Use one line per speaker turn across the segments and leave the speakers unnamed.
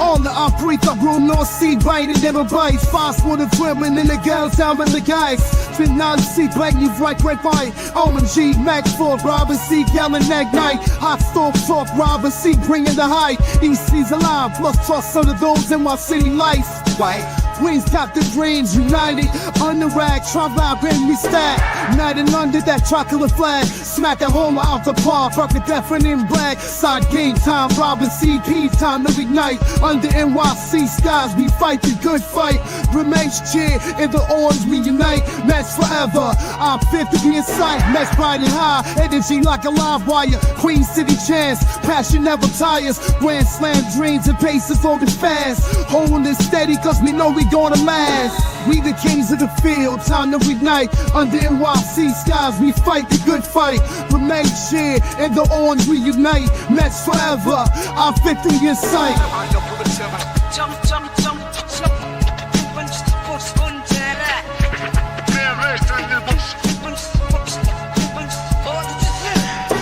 On the operator room, no seat biting, never bites. Fast with the women in the girls down with the guys. Fin non seat black, you right, OMG, Max Ford, Robin C, yelling neck night. Hot stove talk, Robin C, bringing the high. EC's alive, plus trust under those in my city life. Right? Queens got the dreams united. On the rag, Trump out, bring me stack. Night and under that chocolate flag. Smack that home out the park. Fuck the deafening black. Side game time, Robin CP time to ignite. Under NYC skies, we fight the good fight. Remains cheer in the orange, we unite. Match forever. I'm 50 in sight. Match bright and high. Energy like a live wire. Queen City chance. Passion never tires. Grand slam dreams and paces focus fast. Holding it steady, cause we know we gonna last. We the kings of the field, time to ignite. Under NYC skies, we fight the good fight. Remain cheer in the orange, we unite. Match forever. I'm 50 in sight.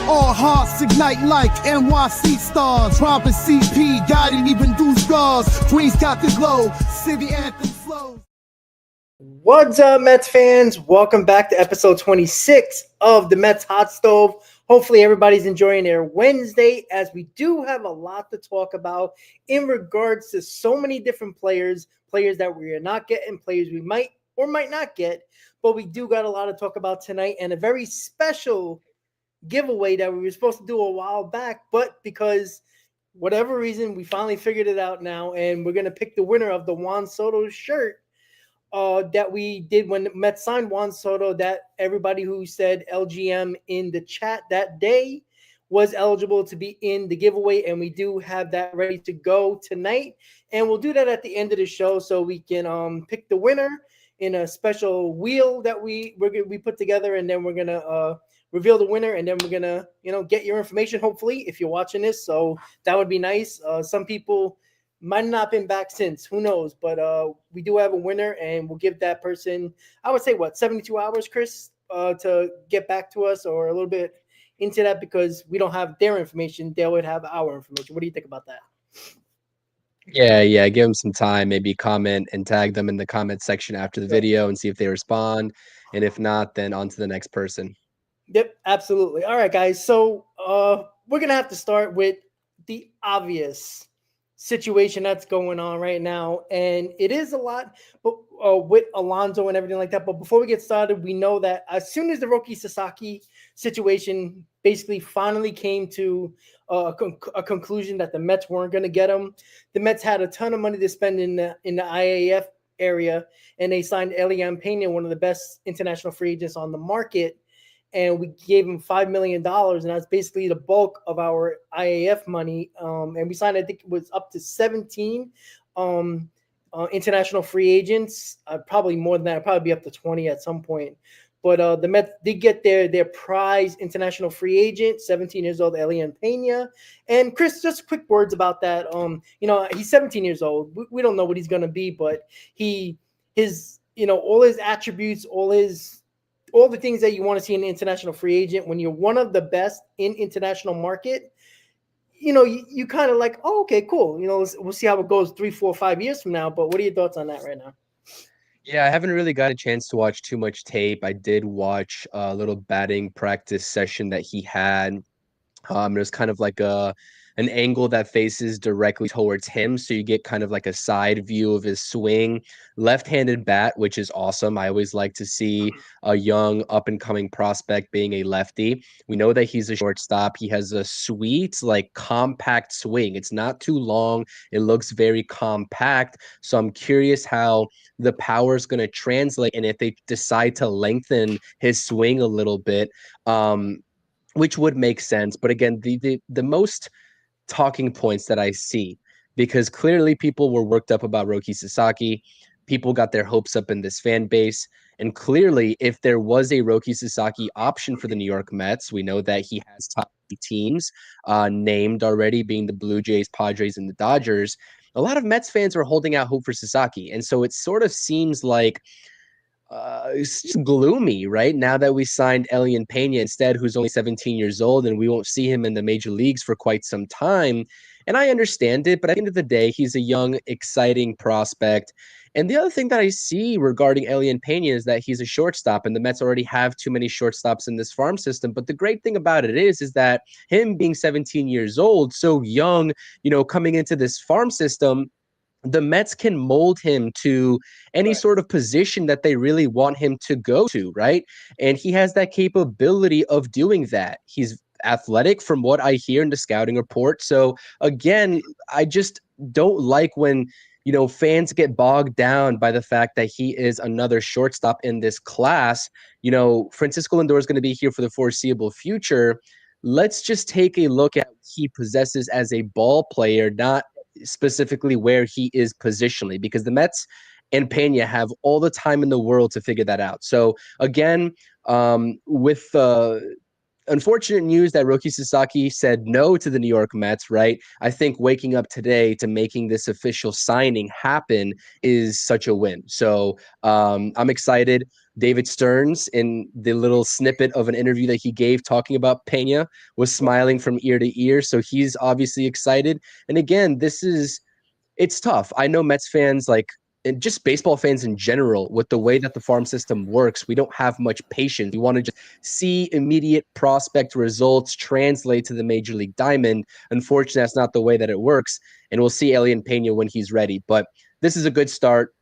All hearts ignite like NYC stars. Robin CP, guiding even through scars. Queens got the glow, city anthem flows.
What's up, Mets fans? Welcome back to episode 26 of the Mets Hot Stove. Hopefully everybody's enjoying their Wednesday, as we do have a lot to talk about in regards to so many different players that we are not getting, players we might or might not get, but we do got a lot to talk about tonight, and a very special giveaway that we were supposed to do a while back, but because whatever reason, we finally figured it out now, and we're going to pick the winner of the Juan Soto shirt that we did when the Mets signed Juan Soto. That everybody who said LGM in the chat that day was eligible to be in the giveaway, and we do have that ready to go tonight, and we'll do that at the end of the show so we can pick the winner in a special wheel that we put together, and then we're going to reveal the winner, and then we're gonna, get your information, hopefully, if you're watching this. So that would be nice. Some people might not have been back since, who knows, but we do have a winner, and we'll give that person, I would say, 72 hours, Chris, to get back to us, or a little bit into that, because we don't have their information. They would have our information. What do you think about that?
Yeah, give them some time, maybe comment and tag them in the comment section after the video and see if they respond, and if not, then on to the next person.
Yep, absolutely. All right, guys. So we're going to have to start with the obvious situation that's going on right now. And it is a lot with Alonso and everything like that. But before we get started, we know that as soon as the Roki Sasaki situation basically finally came to a conclusion that the Mets weren't going to get him, the Mets had a ton of money to spend in the IAF area, and they signed Elian Pena, one of the best international free agents on the market. And we gave him $5 million, and that's basically the bulk of our IAF money. And we signed, I think it was up to 17 international free agents. Probably more than that. It'd probably be up to 20 at some point. But the Mets did get their prize international free agent, 17 years old, Elian Pena. And Chris, just quick words about that. He's 17 years old. We don't know what he's going to be, but his all his attributes, all the things that you want to see in an international free agent, when you're one of the best in international market, you kind of like, oh, okay, cool. We'll see how it goes 3, 4, 5 years from now. But what are your thoughts on that right now?
Yeah, I haven't really got a chance to watch too much tape. I did watch a little batting practice session that he had. There's kind of like an angle that faces directly towards him, so you get kind of like a side view of his swing. Left-handed bat, which is awesome. I always like to see a young up-and-coming prospect being a lefty. We know that he's a shortstop. He has a sweet, compact swing. It's not too long. It looks very compact. So I'm curious how the power is going to translate, and if they decide to lengthen his swing a little bit, which would make sense. But again, the most talking points that I see, because clearly people were worked up about Roki Sasaki. People got their hopes up in this fan base. And clearly, if there was a Roki Sasaki option for the New York Mets, we know that he has top teams named already, being the Blue Jays, Padres, and the Dodgers. A lot of Mets fans are holding out hope for Sasaki. And so it sort of seems like it's just gloomy, right? Now that we signed Elian Pena instead, who's only 17 years old, and we won't see him in the major leagues for quite some time. And I understand it, but at the end of the day, he's a young, exciting prospect. And the other thing that I see regarding Elian Pena is that he's a shortstop, and the Mets already have too many shortstops in this farm system. But the great thing about it is that him being 17 years old, so young, coming into this farm system, the Mets can mold him to any sort of position that they really want him to go to, right? And he has that capability of doing that. He's athletic from what I hear in the scouting report. So again, I just don't like when fans get bogged down by the fact that he is another shortstop in this class. Francisco Lindor is going to be here for the foreseeable future. Let's just take a look at what he possesses as a ball player, not specifically where he is positionally, because the Mets and Pena have all the time in the world to figure that out. So again, with unfortunate news that Roki Sasaki said no to the New York Mets, right? I think waking up today to making this official signing happen is such a win. So I'm excited. David Stearns, in the little snippet of an interview that he gave talking about Pena, was smiling from ear to ear. So he's obviously excited. And again, it's tough. I know Mets fans, and just baseball fans in general, with the way that the farm system works, we don't have much patience. We want to just see immediate prospect results translate to the major league diamond. Unfortunately, that's not the way that it works. And we'll see Elian Pena when he's ready. But this is a good start.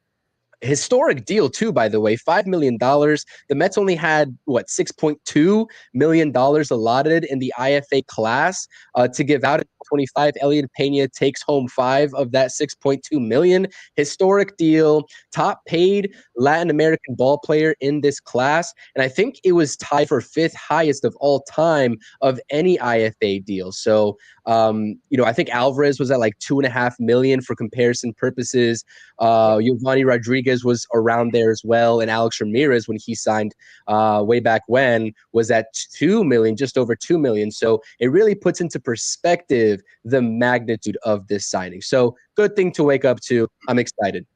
Historic deal too, by the way, $5 million. The Mets only had $6.2 million allotted in the IFA class to give out at 25. Elian Pena takes home 5 of that $6.2 million. Historic deal, top paid Latin American ball player in this class, and I think it was tied for 5th highest of all time of any IFA deal. So I think Alvarez was at $2.5 million for comparison purposes. Giovanni Rodriguez was around there as well, and Alex Ramirez, when he signed way back when, was at 2 million, just over 2 million. So it really puts into perspective the magnitude of this signing. So good thing to wake up to. I'm excited.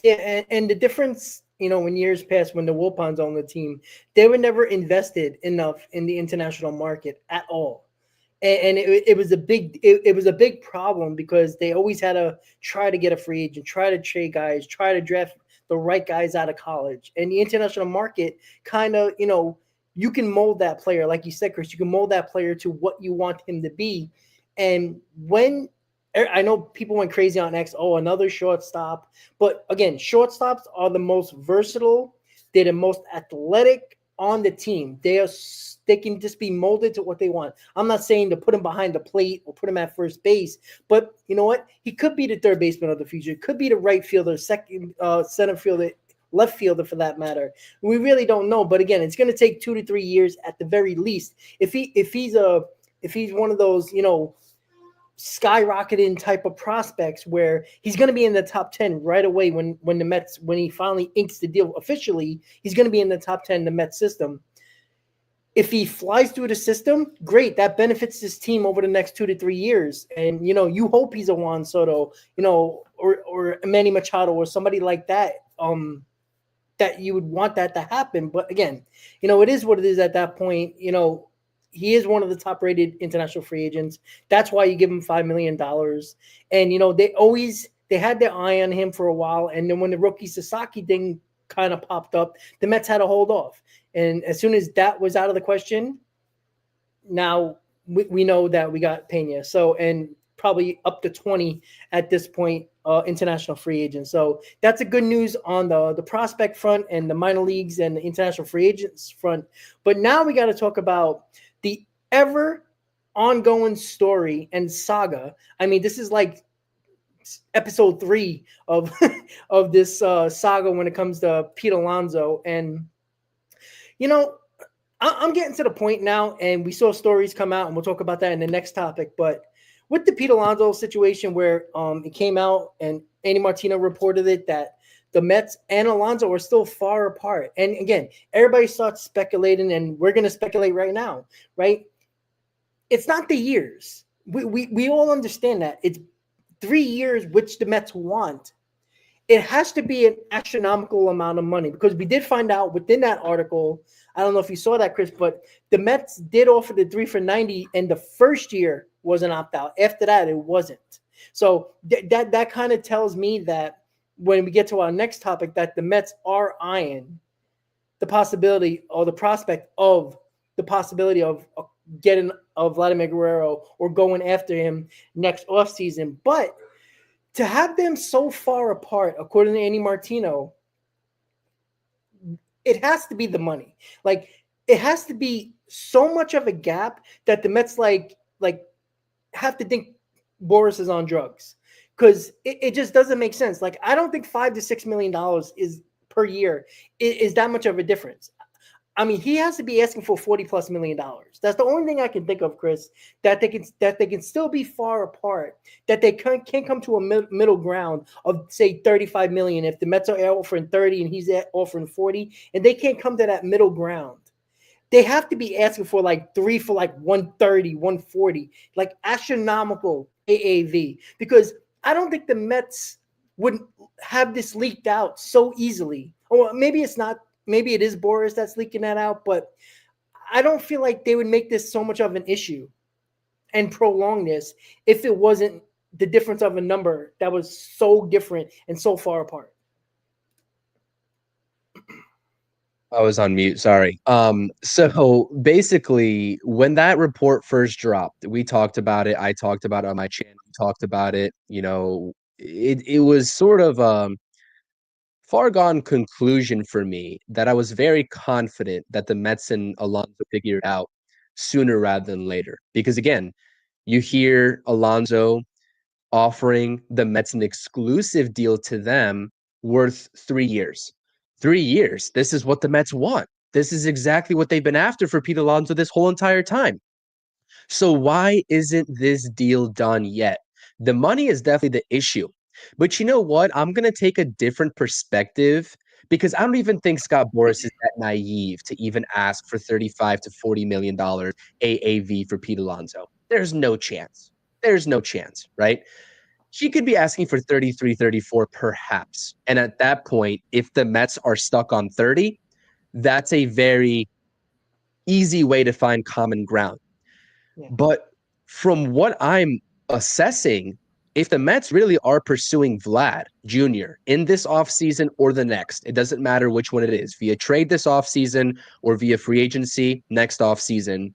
Yeah, and the difference, in years past when the Wilpons on the team, they were never invested enough in the international market at all. And it was a big problem because they always had to try to get a free agent, try to trade guys, try to draft the right guys out of college. And the international market kind of, you can mold that player. Like you said, Chris, you can mold that player to what you want him to be. And when I know people went crazy on X, another shortstop. But again, shortstops are the most versatile. They're the most athletic on the team. They can just be molded to what they want. I'm not saying to put him behind the plate or put him at first base, but you know what? He could be the third baseman of the future. Could be the right fielder, second, center fielder, left fielder for that matter. We really don't know. But again, it's going to take 2 to 3 years at the very least. If he's one of those, skyrocketing type of prospects where he's going to be in the top 10 right away when he finally inks the deal officially, he's going to be in the top 10 in the Mets system. If he flies through the system, great. That benefits his team over the next 2 to 3 years. And, you hope he's a Juan Soto, or Manny Machado or somebody like that, that you would want that to happen. But again, it is what it is at that point. He is one of the top-rated international free agents. That's why you give him $5 million. And, they had their eye on him for a while. And then when the Roki Sasaki thing kind of popped up, the Mets had to hold off. And as soon as that was out of the question, now we know that we got Pena. So, and probably up to 20 at this point, international free agents. So that's a good news on the prospect front and the minor leagues and the international free agents front. But now we got to talk about the ever ongoing story and saga. I mean, this is like episode 3 of of this saga when it comes to Pete Alonso. And I'm getting to the point now, and we saw stories come out, and we'll talk about that in the next topic. But with the Pete Alonso situation, where it came out and Andy Martino reported it, that the Mets and Alonso are still far apart. And again, everybody starts speculating, and we're going to speculate right now, right? It's not the years. We all understand that. It's 3 years, which the Mets want. it has to be an astronomical amount of money, because we did find out within that article. I don't know if you saw that, Chris, but the Mets did offer the 3 for $90, and the first year was an opt out. After that, it wasn't. So that kind of tells me that when we get to our next topic, that the Mets are eyeing the possibility or the prospect of the possibility of getting Vladimir Guerrero or going after him next offseason. But to have them so far apart, according to Andy Martino, it has to be the money. Like, it has to be so much of a gap that the Mets like have to think Boris is on drugs, because it just doesn't make sense. Like, I don't think $5 to $6 million is per year is that much of a difference. I mean, he has to be asking for $40+ million. That's the only thing I can think of, Chris, that they can still be far apart, that they can't come to a middle ground of, say, 35 million. If the Mets are offering 30 and he's offering 40, and they can't come to that middle ground, they have to be asking for like 3 for like 130, 140, like astronomical AAV, because I don't think the Mets would have this leaked out so easily. Or maybe it's not. Maybe it is Boris that's leaking that out, but I don't feel like they would make this so much of an issue and prolong this if it wasn't the difference of a number that was so different and so far apart.
I was on mute. Sorry. So basically, when that report first dropped, we talked about it. I talked about it on my channel. We talked about it. You know, it was sort of far gone conclusion for me that I was very confident that the Mets and Alonso figured it out sooner rather than later. Because again, you hear Alonso offering the Mets an exclusive deal to them worth 3 years. 3 years. This is what the Mets want. This is exactly what they've been after for Pete Alonso this whole entire time. So why isn't this deal done yet? The money is definitely the issue. But you know what? I'm going to take a different perspective, because I don't even think Scott Boras is that naive to even ask for $35 to $40 million AAV for Pete Alonso. There's no chance. There's no chance, right? He could be asking for 33, 34 perhaps. And at that point, if the Mets are stuck on 30, that's a very easy way to find common ground.
Yeah.
But from what I'm assessing, if the Mets really are pursuing Vlad Jr. in this offseason or the next, it doesn't matter which one it is, via trade this offseason or via free agency next offseason,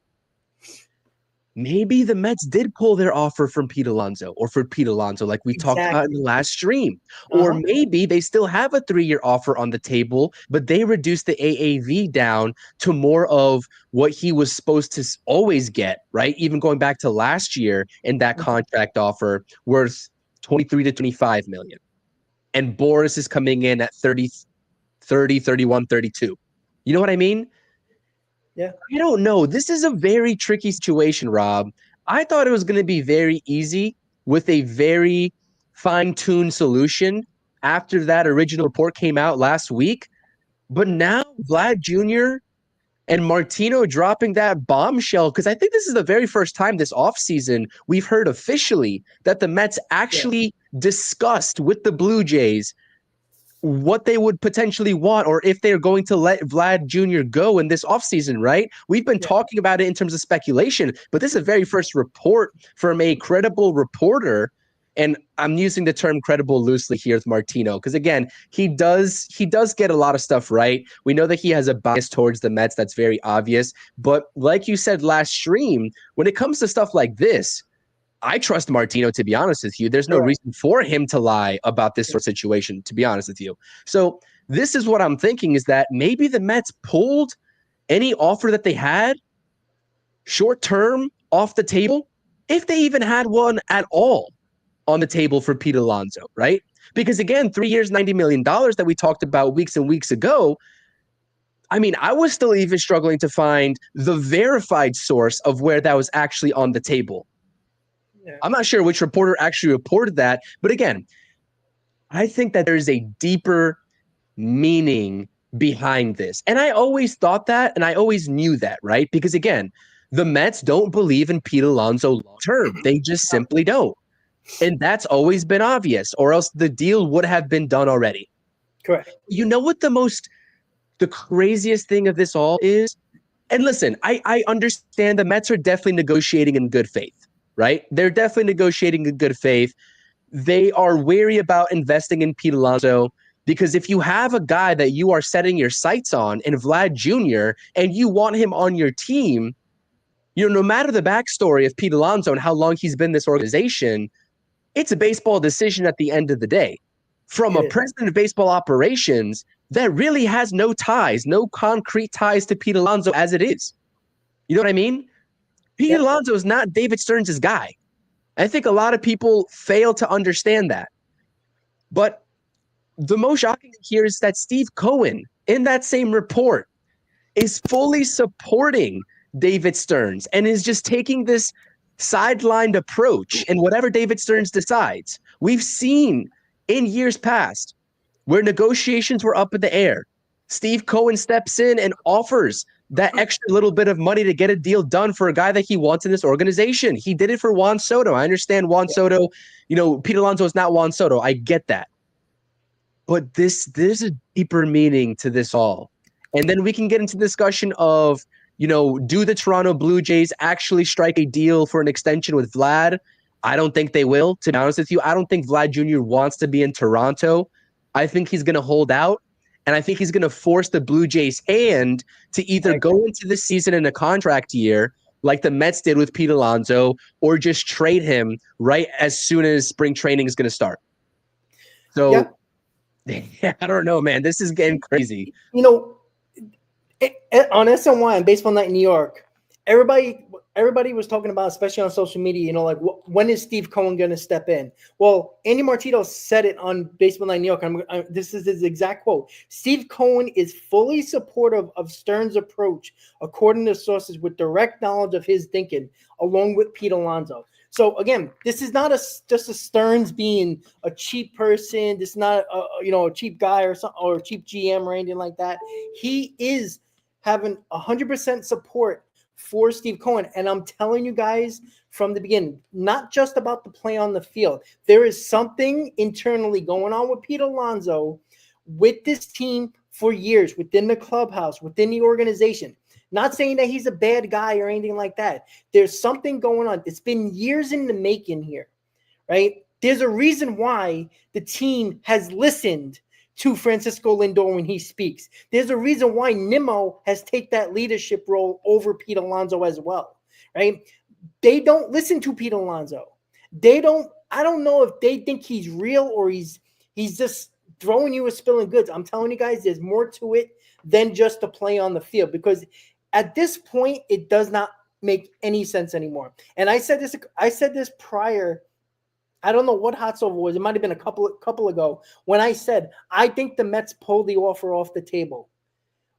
maybe the Mets did pull their offer from Pete Alonso or for Pete Alonso, like we talked about in the last stream. Or maybe they still have a 3-year offer on the table, but they reduced the AAV down to more of what he was supposed to always get, right? Even going back to last year in that contract offer worth 23 to 25 million. And Boris is coming in at 30, 31, 32. You know what I mean?
Yeah.
I don't know. This is a very tricky situation, Rob. I thought it was going to be very easy with a very fine-tuned solution after that original report came out last week. But now Vlad Jr. and Martino dropping that bombshell, because I think this is the very first time this offseason we've heard officially that the Mets actually discussed with the Blue Jays what they would potentially want, or if they're going to let Vlad Jr. go in this offseason, right? We've been talking about it in terms of speculation, but this is the very first report from a credible reporter. And I'm using the term credible loosely here with Martino, because again, he does get a lot of stuff right. We know that he has a bias towards the Mets. That's very obvious. But like you said last stream, when it comes to stuff like this, I trust Martino, to be honest with you. There's no reason for him to lie about this sort of situation, to be honest with you. So this is what I'm thinking, is that maybe the Mets pulled any offer that they had short term off the table, if they even had one at all on the table for Pete Alonso, right? Because again, 3 years, $90 million that we talked about weeks and weeks ago, I mean, I was still even struggling to find the verified source of where that was actually on the table. I'm not sure which reporter actually reported that, but again, I think that there's a deeper meaning behind this. And I always thought that, and I always knew that, right? Because again, the Mets don't believe in Pete Alonso long term. They just simply don't. And that's always been obvious, or else the deal would have been done already.
Correct.
You know what the craziest thing of this all is? And listen, I understand the Mets are definitely negotiating in good faith, right? They're definitely negotiating in good faith. They are wary about investing in Pete Alonso because if you have a guy that you are setting your sights on in Vlad Jr. and you want him on your team, no matter the backstory of Pete Alonso and how long he's been in this organization, it's a baseball decision at the end of the day. From a president of baseball operations that really has no ties, no concrete ties to Pete Alonso as it is. You know what I mean? Pete Alonso is not David Stearns' guy. I think a lot of people fail to understand that. But the most shocking thing here is that Steve Cohen, in that same report, is fully supporting David Stearns and is just taking this sidelined approach in whatever David Stearns decides. We've seen in years past where negotiations were up in the air. Steve Cohen steps in and offers that extra little bit of money to get a deal done for a guy that he wants in this organization. He did it for Juan Soto. I understand Juan Soto, Pete Alonso is not Juan Soto. I get that. But there's a deeper meaning to this all. And then we can get into discussion of, do the Toronto Blue Jays actually strike a deal for an extension with Vlad? I don't think they will, to be honest with you. I don't think Vlad Jr. wants to be in Toronto. I think he's going to hold out, and I think he's going to force the Blue Jays' hand to either go into the season in a contract year like the Mets did with Pete Alonso, or just trade him right as soon as spring training is going to start. So, I don't know, man. This is getting crazy.
On SNY and Baseball Night in New York, everybody was talking about, especially on social media, when is Steve Cohen going to step in? Well, Andy Martino said it on Baseball Night in New York. This is his exact quote. Steve Cohen is fully supportive of Stearns' approach, according to sources with direct knowledge of his thinking, along with Pete Alonso. So again, this is not just a Stearns being a cheap person. This is not a cheap guy or a cheap GM or anything like that. He is having 100% support for Steve Cohen. And I'm telling you guys from the beginning, not just about the play on the field. There is something internally going on with Pete Alonso, with this team for years, within the clubhouse, within the organization. Not saying that he's a bad guy or anything like that. There's something going on. It's been years in the making here, right? There's a reason why the team has listened to Francisco Lindor when he speaks. There's a reason why Nimmo has taken that leadership role over Pete Alonso as well, right? They don't listen to Pete Alonso. I don't know if they think he's real or he's just throwing you a spilling goods. I'm telling you guys, there's more to it than just the play on the field, because at this point, it does not make any sense anymore. And I said this prior. I don't know what hot stove was. It might have been a couple ago when I said I think the Mets pulled the offer off the table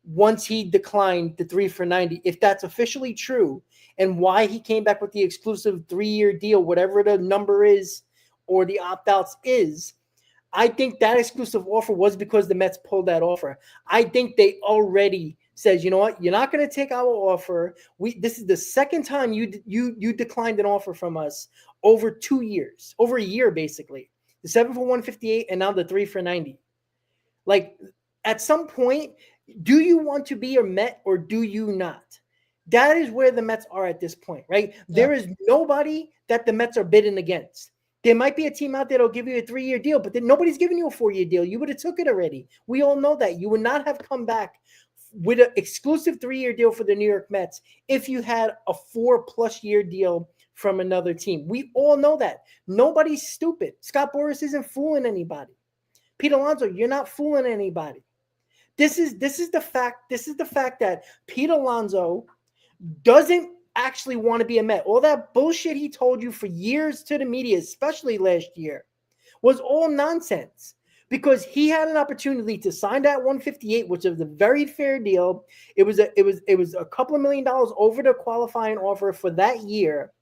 once he declined the 3 for $90. If that's officially true, and why he came back with the exclusive 3-year deal, whatever the number is or the opt-outs is, I think that exclusive offer was because the Mets pulled that offer. I think they already says, you know what, you're not going to take our offer. This is the second time you declined an offer from us over 2 years, over a year basically. The 7 for 158 and now the 3 for 90. Like, at some point, do you want to be a Met or do you not? That is where the Mets are at this point, right? Yeah. There is nobody that the Mets are bidding against. There might be a team out there that'll give you a 3-year deal, but then nobody's giving you a 4-year deal. You would have took it already. We all know that. You would not have come back with an exclusive 3-year deal for the New York Mets if you had a 4+ year deal from another team. We all know that. Nobody's stupid. Scott Boras isn't fooling anybody. Pete Alonso, you're not fooling anybody. This is the fact. This is the fact that Pete Alonso doesn't actually want to be a Met. All that bullshit he told you for years to the media, especially last year, was all nonsense. Because he had an opportunity to sign that 158, which was a very fair deal. It was a couple of $1 million over the qualifying offer for that year,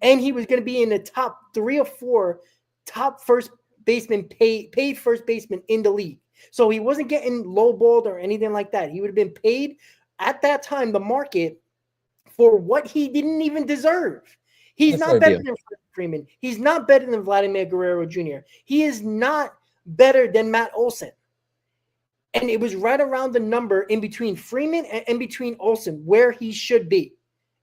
and he was going to be in the top 3 or 4 top first baseman paid first baseman in the league. So he wasn't getting lowballed or anything like that. He would have been paid at that time, the market, for what he didn't even deserve. He's not better than Freeman. He's not better than Vladimir Guerrero Jr. He is not better than Matt Olson. And it was right around the number in between Freeman and in between Olson where he should be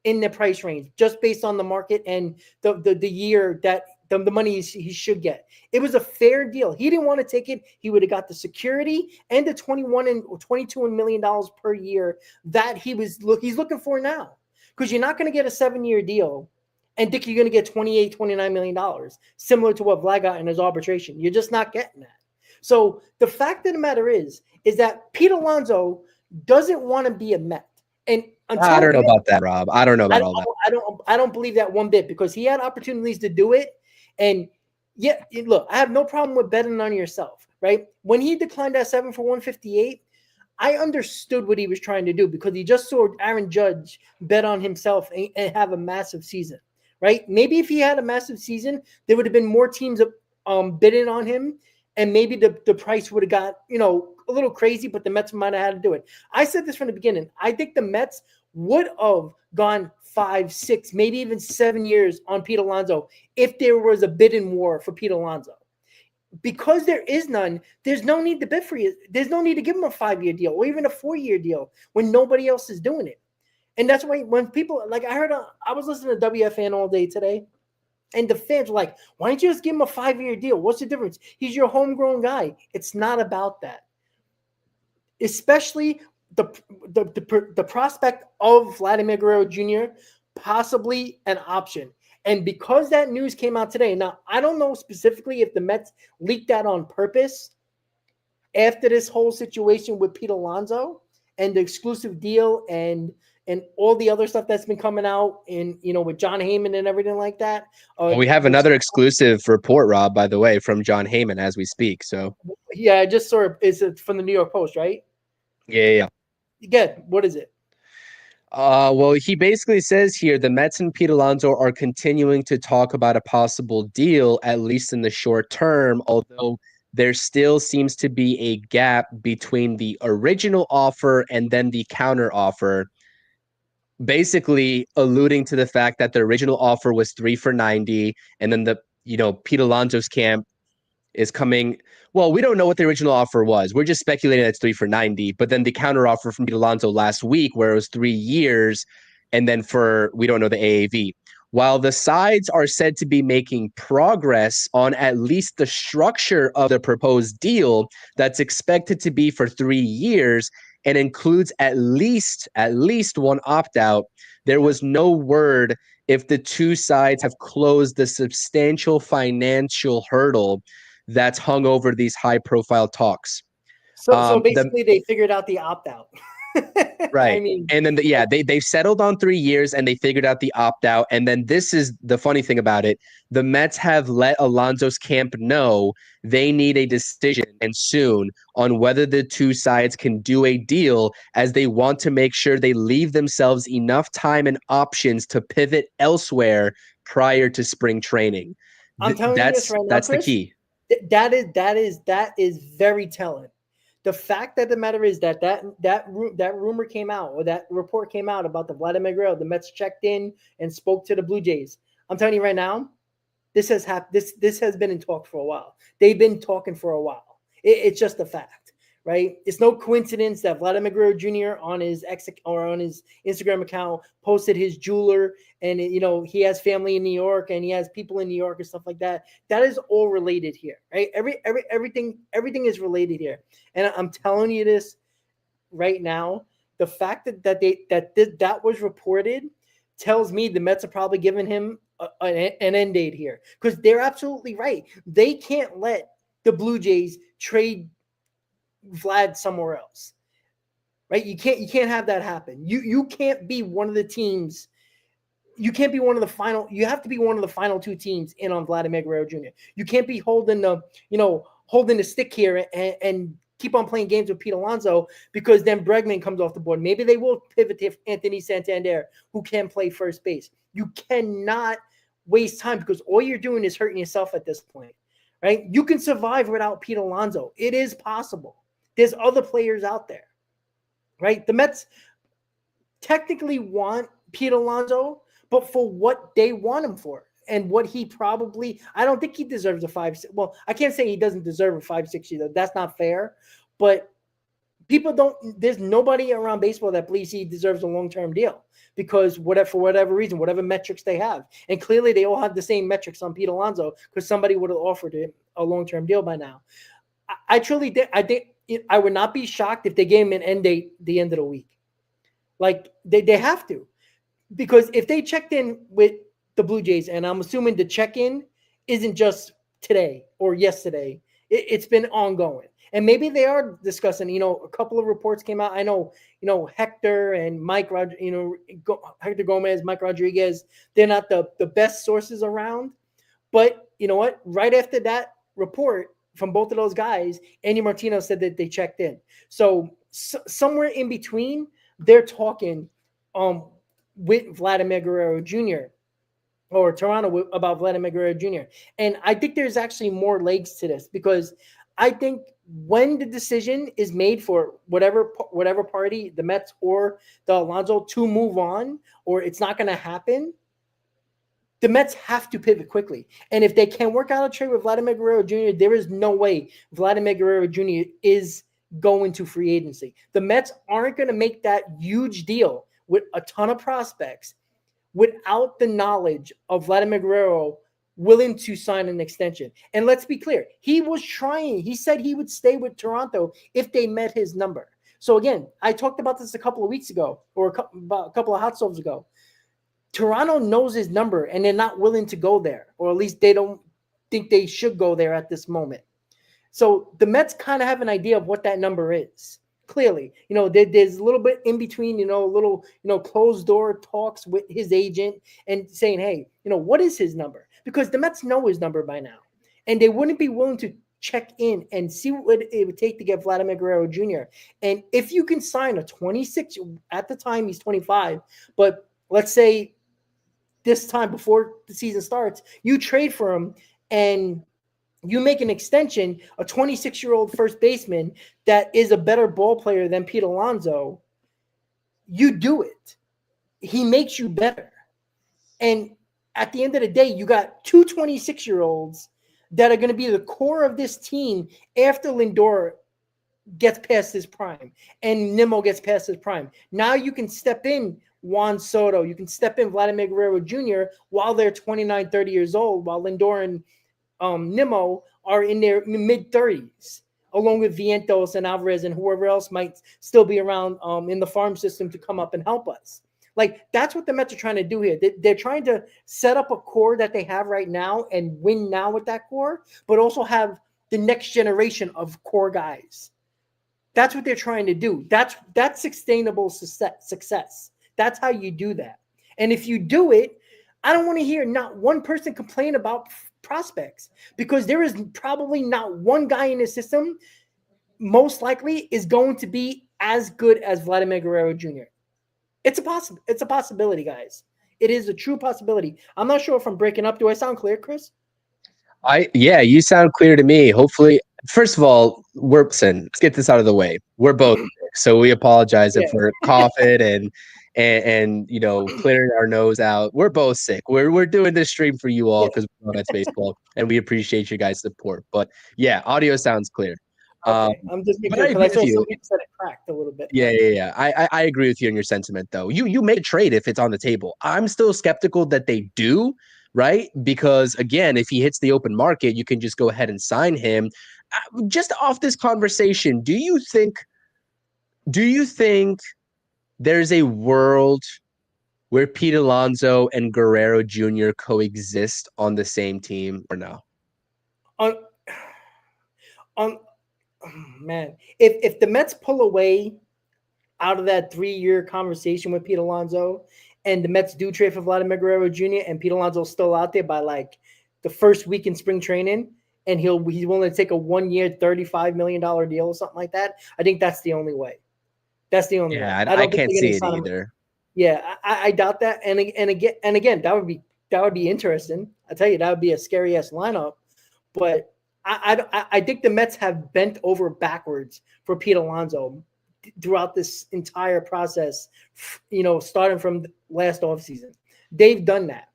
in the price range, just based on the market and the year that the money he should get. It was a fair deal. He didn't want to take it. He would have got the security and the $22 million per year that he's looking for now. Because you're not going to get a 7-year deal and think you're going to get $29 million, similar to what Vlad got in his arbitration. You're just not getting that. So the fact of the matter is that Pete Alonso doesn't want to be a Met. And
I don't know about that, Rob. I don't know about all that.
I don't believe that one bit, because he had opportunities to do it. And yeah, look, I have no problem with betting on yourself, right? When he declined that 7 for 158, I understood what he was trying to do, because he just saw Aaron Judge bet on himself and have a massive season, right? Maybe if he had a massive season, there would have been more teams bidding on him, and maybe the price would have got, a little crazy, but the Mets might have had to do it. I said this from the beginning. I think the Mets would have gone 5, 6, maybe even 7 years on Pete Alonso if there was a bidding war for Pete Alonso. Because there is none, there's no need to bid for you. There's no need to give him a 5-year deal or even a 4-year deal when nobody else is doing it. And that's why when people, like I was listening to WFN all day today, and the fans were like, why don't you just give him a 5-year deal? What's the difference? He's your homegrown guy. It's not about that. Especially the prospect of Vladimir Guerrero Jr., possibly an option. And because that news came out today, now I don't know specifically if the Mets leaked that on purpose after this whole situation with Pete Alonso and the exclusive deal and all the other stuff that's been coming out in, with John Heyman and everything like that.
Well, we have another exclusive report, Rob, by the way, from John Heyman as we speak. So
yeah, I just saw it. Is it from the New York Post, right?
Yeah.
Good. What is it?
Well, he basically says here the Mets and Pete Alonso are continuing to talk about a possible deal, at least in the short term, although there still seems to be a gap between the original offer and then the counter offer, basically alluding to the fact that the original offer was 3 for 90, and then Pete Alonso's camp is coming. Well, we don't know what the original offer was. We're just speculating that it's 3 for 90. But then the counter offer from Pete Alonso last week, where it was 3 years, and then we don't know the AAV. While the sides are said to be making progress on at least the structure of the proposed deal that's expected to be for 3 years and includes at least one opt-out, there was no word if the two sides have closed the substantial financial hurdle that's hung over these high-profile talks.
So basically, they figured out the opt-out.
Right. And then they've settled on 3 years and they figured out the opt-out. And then this is the funny thing about it. The Mets have let Alonso's camp know they need a decision, and soon, on whether the two sides can do a deal, as they want to make sure they leave themselves enough time and options to pivot elsewhere prior to spring training.
I'm telling you this right now,
that's
Chris,
the key.
That is very telling. The fact that the matter is that rumor came out, or that report came out about the Vladimir Guerrero, the Mets checked in and spoke to the Blue Jays. I'm telling you right now, this has been in talk for a while. They've been talking for a while. It's just a fact, right? It's no coincidence that Vladimir Guerrero Jr. on his Instagram account posted his jeweler, and he has family in New York and he has people in New York and stuff like that. That is all related here, right? Everything is related here. And I'm telling you this right now, the fact that was reported tells me the Mets are probably giving him an end date here, because they're absolutely right. They can't let the Blue Jays trade Vlad somewhere else, right? You can't have that happen. You can't be one of the teams. You can't be one of the final. You have to be one of the final 2 teams in on Vladimir Guerrero Jr. You can't be holding the stick here and keep on playing games with Pete Alonso, because then Bregman comes off the board. Maybe they will pivot to Anthony Santander, who can play first base. You cannot waste time, because all you're doing is hurting yourself at this point, right? You can survive without Pete Alonso. It is possible. There's other players out there, right? The Mets technically want Pete Alonso, but for what they want him for. and what he probably, I don't think he deserves a 5. Well, I can't say he doesn't deserve a 5-6 year. That's not fair. But people don't. There's nobody around baseball that believes he deserves a long-term deal because for whatever reason, whatever metrics they have, and clearly they all have the same metrics on Pete Alonso because somebody would have offered him a long-term deal by now. I truly did. I think I would not be shocked if they gave him an end date the end of the week. Like they have to, because if they checked in with the Blue Jays, and I'm assuming the check-in isn't just today or yesterday, it's been ongoing. And maybe they are discussing, a couple of reports came out. I know, Hector and Mike, Hector Gomez, Mike Rodriguez, they're not the best sources around. But you know what? Right after that report from both of those guys, Andy Martino said that they checked in. So somewhere in between, they're talking with Vladimir Guerrero Jr. or Toronto about Vladimir Guerrero Jr. And I think there's actually more legs to this because I think when the decision is made for whatever party, the Mets or the Alonso, to move on, or it's not going to happen, the Mets have to pivot quickly. And if they can work out a trade with Vladimir Guerrero Jr., there is no way Vladimir Guerrero Jr. is going to free agency. The Mets aren't going to make that huge deal with a ton of prospects without the knowledge of Vladimir Guerrero willing to sign an extension. And let's be clear, he was trying. He said he would stay with Toronto if they met his number. So again, I talked about this a couple of weeks ago, or about a couple of hot stoves ago. Toronto knows his number, and they're not willing to go there, or at least they don't think they should go there at this moment. So the Mets kind of have an idea of what that number is. Clearly, there's a little bit in between, closed door talks with his agent and saying, hey, what is his number? Because the Mets know his number by now, and they wouldn't be willing to check in and see what it would take to get Vladimir Guerrero Jr. And if you can sign a 26, at the time he's 25, but let's say this time before the season starts, you trade for him and you make an extension, a 26-year-old first baseman that is a better ball player than Pete Alonso, you do it. He makes you better. And at the end of the day, you got two 26-year-olds that are going to be the core of this team after Lindor gets past his prime and Nimmo gets past his prime. Now you can step in Juan Soto. You can step in Vladimir Guerrero Jr. while they're 29, 30 years old, while Lindor and Nimmo are in their mid-30s, along with Vientos and Alvarez and whoever else might still be around in the farm system to come up and help us. Like, that's what the Mets are trying to do here. They're trying to set up a core that they have right now and win now with that core, but also have the next generation of core guys. That's what they're trying to do. That's sustainable success. That's how you do that. And if you do it, I don't want to hear not one person complain about prospects, because there is probably not one guy in the system most likely is going to be as good as Vladimir Guerrero Jr. It's a possibility, guys. It is a true possibility. I'm not sure if I'm breaking up. Do I sound clear, Chris?
Yeah, you sound clear to me. Hopefully, first of all, let's get this out of the way. We're both sick, so we apologize if we're coughing and clearing our nose out. We're both sick. We're doing this stream for you all because we know that's baseball, and we appreciate you guys' support. But yeah, audio sounds clear.
Okay. I'm just making sure, because I saw some people said it cracked a little bit.
Yeah. I agree with you in your sentiment, though. You make a trade if it's on the table. I'm still skeptical that they do, right? Because again, if he hits the open market, you can just go ahead and sign him. Just off this conversation, do you think there's a world where Pete Alonso and Guerrero Jr. coexist on the same team, or no?
Man, if the Mets pull away out of that 3-year conversation with Pete Alonso, and the Mets do trade for Vladimir Guerrero Jr. and Pete Alonso's still out there by like the first week in spring training, and he's willing to take a 1-year, $35 million deal or something like that, I think that's the only way. That's the only way.
I can't see it either.
Yeah, I doubt that. And again, that would be interesting. I tell you, that would be a scary ass lineup. But I think the Mets have bent over backwards for Pete Alonso throughout this entire process, starting from last offseason. They've done that.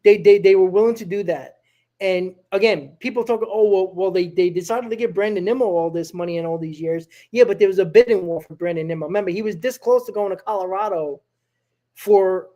They were willing to do that. And again, people talk, well, they decided to give Brandon Nimmo all this money in all these years. Yeah, but there was a bidding war for Brandon Nimmo. Remember, he was this close to going to Colorado for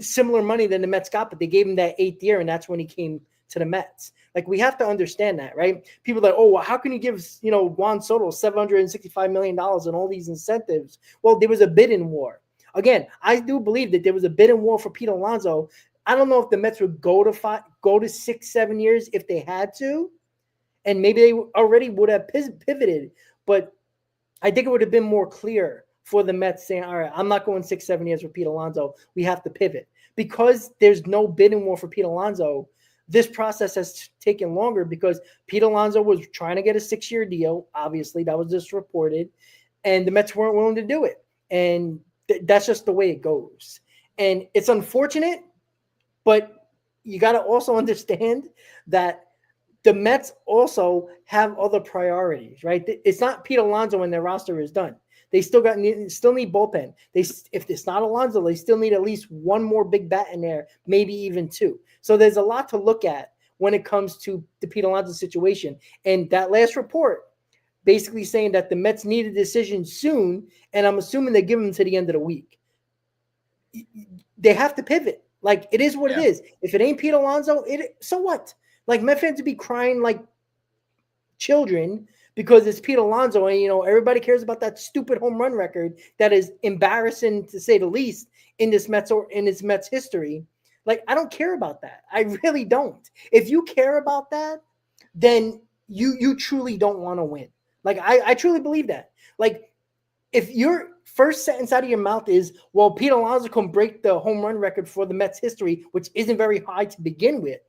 similar money than the Mets got, but they gave him that 8th year, and that's when he came to the Mets. Like, we have to understand that, right? People are like, well, how can you give, Juan Soto $765 million and all these incentives? Well, there was a bidding war. Again, I do believe that there was a bidding war for Pete Alonso. I don't know if the Mets would go to 6-7 years if they had to, and maybe they already would have pivoted. But I think it would have been more clear for the Mets saying, all right, I'm not going 6-7 years for Pete Alonso. We have to pivot. Because there's no bidding war for Pete Alonso, this process has taken longer because Pete Alonso was trying to get a 6-year deal. Obviously, that was just reported, and the Mets weren't willing to do it. And that's just the way it goes. And it's unfortunate, but you got to also understand that the Mets also have other priorities, right? It's not Pete Alonso when their roster is done. They still need bullpen. If it's not Alonso, they still need at least one more big bat in there, maybe even 2. So there's a lot to look at when it comes to the Pete Alonso situation. And that last report basically saying that the Mets need a decision soon, and I'm assuming they give them to the end of the week. They have to pivot. Like, it is what it is. If it ain't Pete Alonso, so what? Like, Met fans would be crying like children because it's Pete Alonso, and everybody cares about that stupid home run record that is embarrassing to say the least in this Mets history. Like, I don't care about that. I really don't. If you care about that, then you truly don't want to win. Like, I truly believe that. Like, if your first sentence out of your mouth is, well, Pete Alonso can break the home run record for the Mets history, which isn't very high to begin with,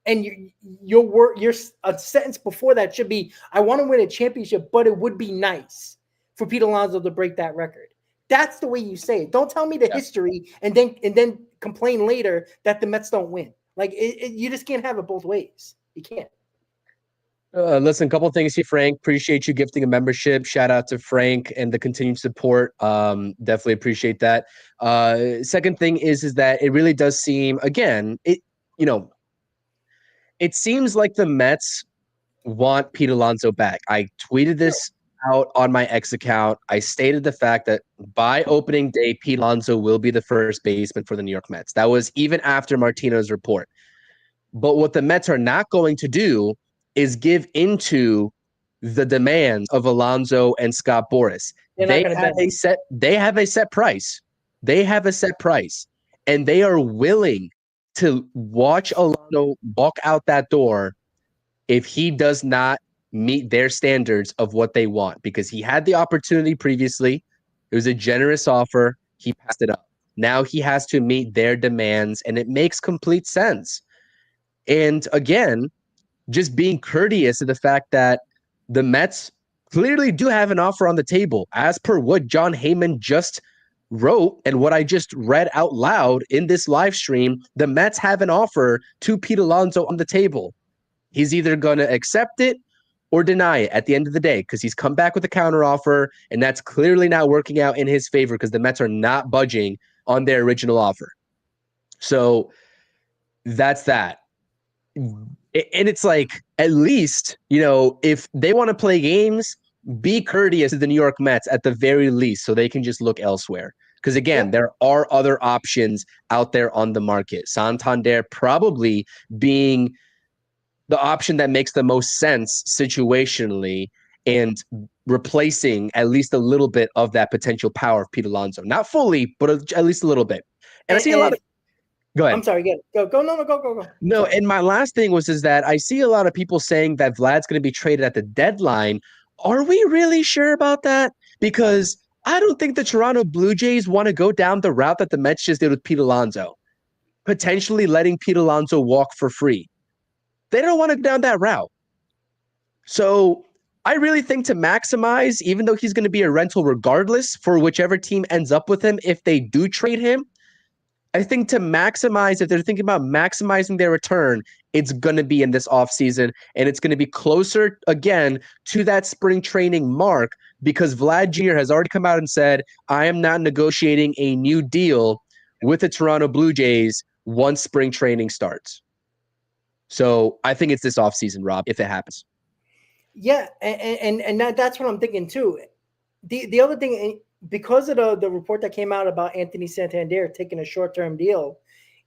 and your a sentence before that should be, I want to win a championship, but it would be nice for Pete Alonso to break that record. That's the way you say it. Don't tell me the history and then complain later that the Mets don't win. Like, you just can't have it both ways. You can't.
Listen, a couple of things here, Frank. Appreciate you gifting a membership. Shout out to Frank and the continued support. Definitely appreciate that. Second thing is that it really does seem, again, it seems like the Mets want Pete Alonso back. I tweeted this out on my X account. I stated the fact that by opening day, Pete Alonso will be the first baseman for the New York Mets. That was even after Martino's report. But what the Mets are not going to do is give into the demands of Alonso and Scott Boras. They have a set price. They have a set price, and they are willing to watch Alonso walk out that door if he does not meet their standards of what they want, because he had the opportunity previously. It was a generous offer. He passed it up. Now he has to meet their demands, and it makes complete sense. And again, just being courteous to the fact that the Mets clearly do have an offer on the table, as per what John Heyman just wrote and what I just read out loud in this live stream. The Mets have an offer to Pete Alonso on the table. He's either going to accept it or deny it at the end of the day, because he's come back with a counteroffer, and that's clearly not working out in his favor because the Mets are not budging on their original offer. So that's that. And it's like, at least, if they want to play games, be courteous to the New York Mets at the very least, so they can just look elsewhere. Because again, there are other options out there on the market. Santander probably being the option that makes the most sense situationally and replacing at least a little bit of that potential power of Pete Alonso. Not fully, but at least a little bit. And I see a lot of... Go ahead.
I'm sorry. Go. Go.
No, and my last thing is that I see a lot of people saying that Vlad's going to be traded at the deadline. Are we really sure about that? Because I don't think the Toronto Blue Jays want to go down the route that the Mets just did with Pete Alonso, potentially letting Pete Alonso walk for free. They don't want to go down that route. So I really think to maximize, even though he's going to be a rental regardless for whichever team ends up with him, if they do trade him, I think to maximize, if they're thinking about maximizing their return, it's going to be in this offseason, and it's going to be closer, again, to that spring training mark, because Vlad Jr. has already come out and said, I am not negotiating a new deal with the Toronto Blue Jays once spring training starts. So I think it's this offseason, Rob, if it happens.
Yeah, and that's what I'm thinking too. The other thing, because of the report that came out about Anthony Santander taking a short-term deal,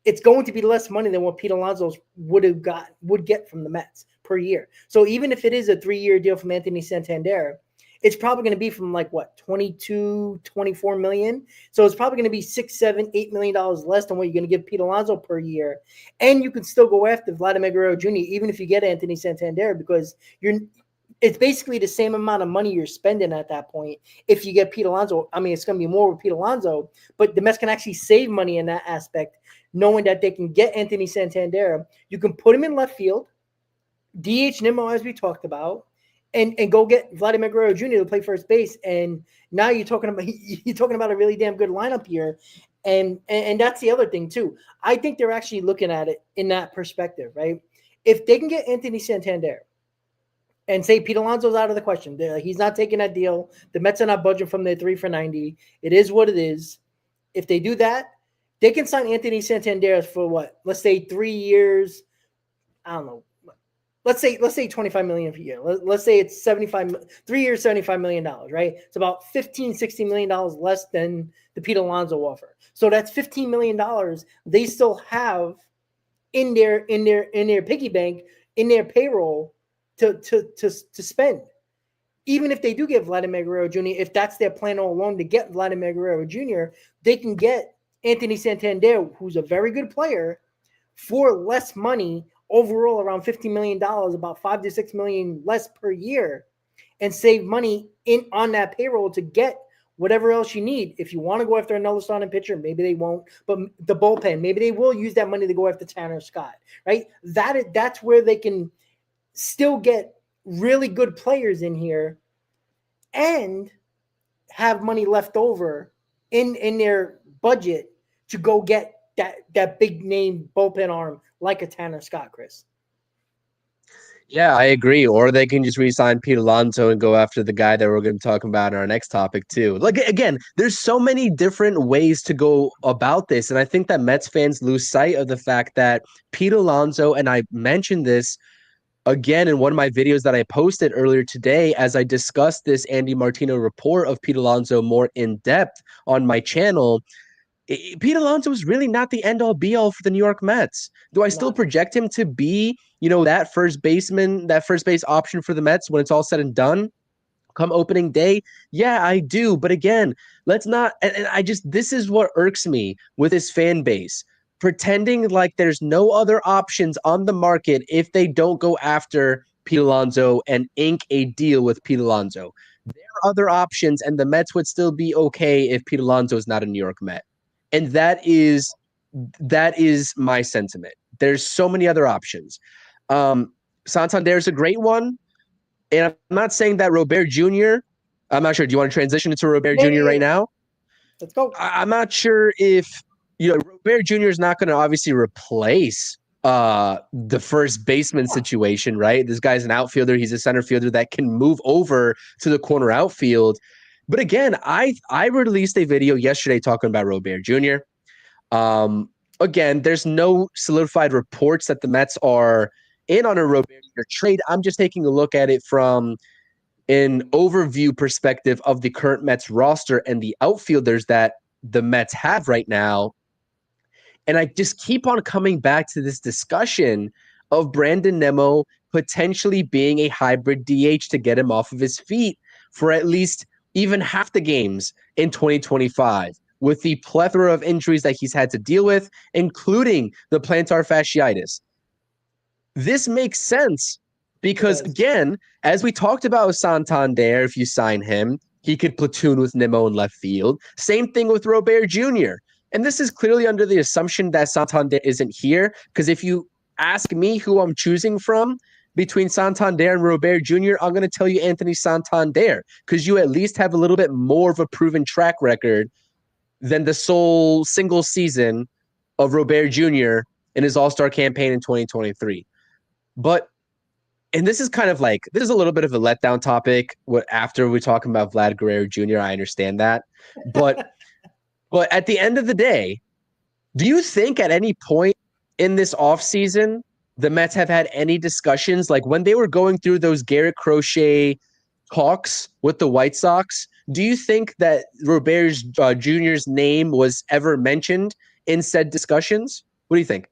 it's going to be less money than what Pete Alonso would get from the Mets per year. So even if it is a 3-year deal from Anthony Santander, it's probably going to be from like what, 22, 24 million. So it's probably going to be $6, $7, $8 million less than what you're going to give Pete Alonso per year. And you can still go after Vladdy Guerrero Jr. even if you get Anthony Santander, because it's basically the same amount of money you're spending at that point. If you get Pete Alonso, I mean, it's going to be more with Pete Alonso, but the Mets can actually save money in that aspect, knowing that they can get Anthony Santander. You can put him in left field, DH Nimmo, as we talked about, and go get Vladdy Guerrero Jr. to play first base. And now you're talking about a really damn good lineup here. And that's the other thing too. I think they're actually looking at it in that perspective, right? If they can get Anthony Santander and say Pete Alonso's out of the question, he's not taking that deal. The Mets are not budging from their 3 for 90. It is what it is. If they do that, they can sign Anthony Santander for what? Let's say 3 years. I don't know. Let's say $25 million per year. Let's say it's 3 years, $75 million, right? It's about $15-16 million less than the Pete Alonso offer. So that's $15 million they still have in their piggy bank, in their payroll to spend. Even if they do get Vladdy Guerrero Jr., if that's their plan all along to get Vladdy Guerrero Jr., they can get Anthony Santander, who's a very good player, for less money overall, around $50 million, about $5 to $6 million less per year, and save money on that payroll to get whatever else you need. If you want to go after another starting pitcher, maybe they won't, but the bullpen, maybe they will use that money to go after Tanner Scott, right? That's where they can still get really good players in here and have money left over in their budget to go get that big name bullpen arm like a Tanner Scott, Chris.
Yeah, I agree. Or they can just re-sign Pete Alonso and go after the guy that we're going to be talking about in our next topic too. Like, again, there's so many different ways to go about this. And I think that Mets fans lose sight of the fact that Pete Alonso, and I mentioned this again in one of my videos that I posted earlier today as I discussed this Andy Martino report of Pete Alonso more in depth on my channel. Pete Alonso is really not the end-all be-all for the New York Mets. Do I still project him to be, that first base option for the Mets when it's all said and done come opening day? Yeah, I do. But again, let's not – and this is what irks me with his fan base, pretending like there's no other options on the market if they don't go after Pete Alonso and ink a deal with Pete Alonso. There are other options, and the Mets would still be okay if Pete Alonso is not a New York Met. And that is my sentiment. There's so many other options. Santander is a great one. And I'm not saying that Robert Jr., I'm not sure. Do you want to transition into Robert Jr. right now?
Let's go.
I'm not sure if, Robert Jr. is not going to obviously replace the first baseman situation, right? This guy's an outfielder. He's a center fielder that can move over to the corner outfield. But again, I released a video yesterday talking about Robert Jr. Again, there's no solidified reports that the Mets are in on a Robert Jr. trade. I'm just taking a look at it from an overview perspective of the current Mets roster and the outfielders that the Mets have right now. And I just keep on coming back to this discussion of Brandon Nimmo potentially being a hybrid DH to get him off of his feet for at least even half the games in 2025 with the plethora of injuries that he's had to deal with, including the plantar fasciitis. This makes sense because, again, as we talked about with Santander, if you sign him, he could platoon with Nimmo in left field. Same thing with Robert Jr. And this is clearly under the assumption that Santander isn't here, because if you ask me who I'm choosing from between Santander and Robert Jr., I'm going to tell you Anthony Santander, because you at least have a little bit more of a proven track record than the sole single season of Robert Jr. in his All-Star campaign in 2023. But, and this is kind of like, this is a little bit of a letdown topic. After we're talking about Vlad Guerrero Jr., I understand that. But at the end of the day, Do you think at any point in this offseason, the Mets have had any discussions like when they were going through those Garrett Crochet talks with the White Sox? Do you think that Robert Jr.'s name was ever mentioned in said discussions? What do you think?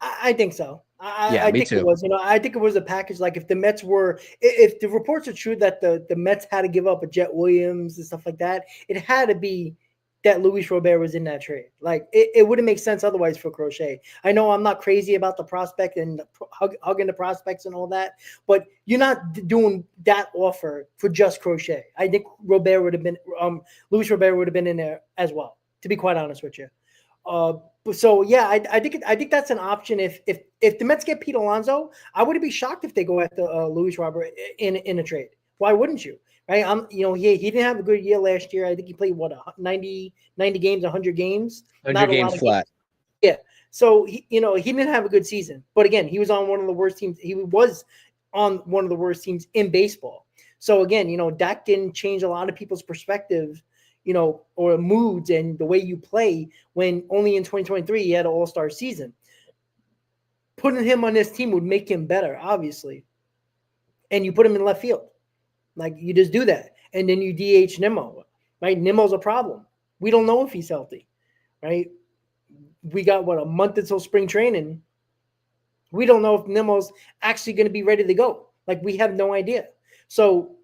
I think so.
Yeah,
I
me
think it
too.
was. I think it was a package. Like if the Mets were, if the reports are true that the Mets had to give up a Jet Williams and stuff like that, it had to be that Luis Robert was in that trade. Like it wouldn't make sense otherwise for Crochet. I know I'm not crazy about the prospect and hugging the prospects and all that, but you're not doing that offer for just Crochet. I think Robert would have been, Luis Robert would have been in there as well. To be quite honest with you. So yeah, I think that's an option. If the Mets get Pete Alonso, I wouldn't be shocked if they go after Luis Robert in a trade. Why wouldn't you? Right? He didn't have a good year last year. I think he played 90 games, 100 games,
100
not a
games
lot of
flat.
games. Yeah. So he didn't have a good season. But again, he was on one of the worst teams. He was on one of the worst teams in baseball. So again, Dak didn't change a lot of people's perspective, or moods and the way you play when only in 2023 he had an all-star season. Putting him on this team would make him better, obviously. And you put him in left field. Like you just do that. And then you DH Nimmo, right? Nimmo's a problem. We don't know if he's healthy, right? We got a month until spring training. We don't know if Nimmo's actually going to be ready to go. Like we have no idea. So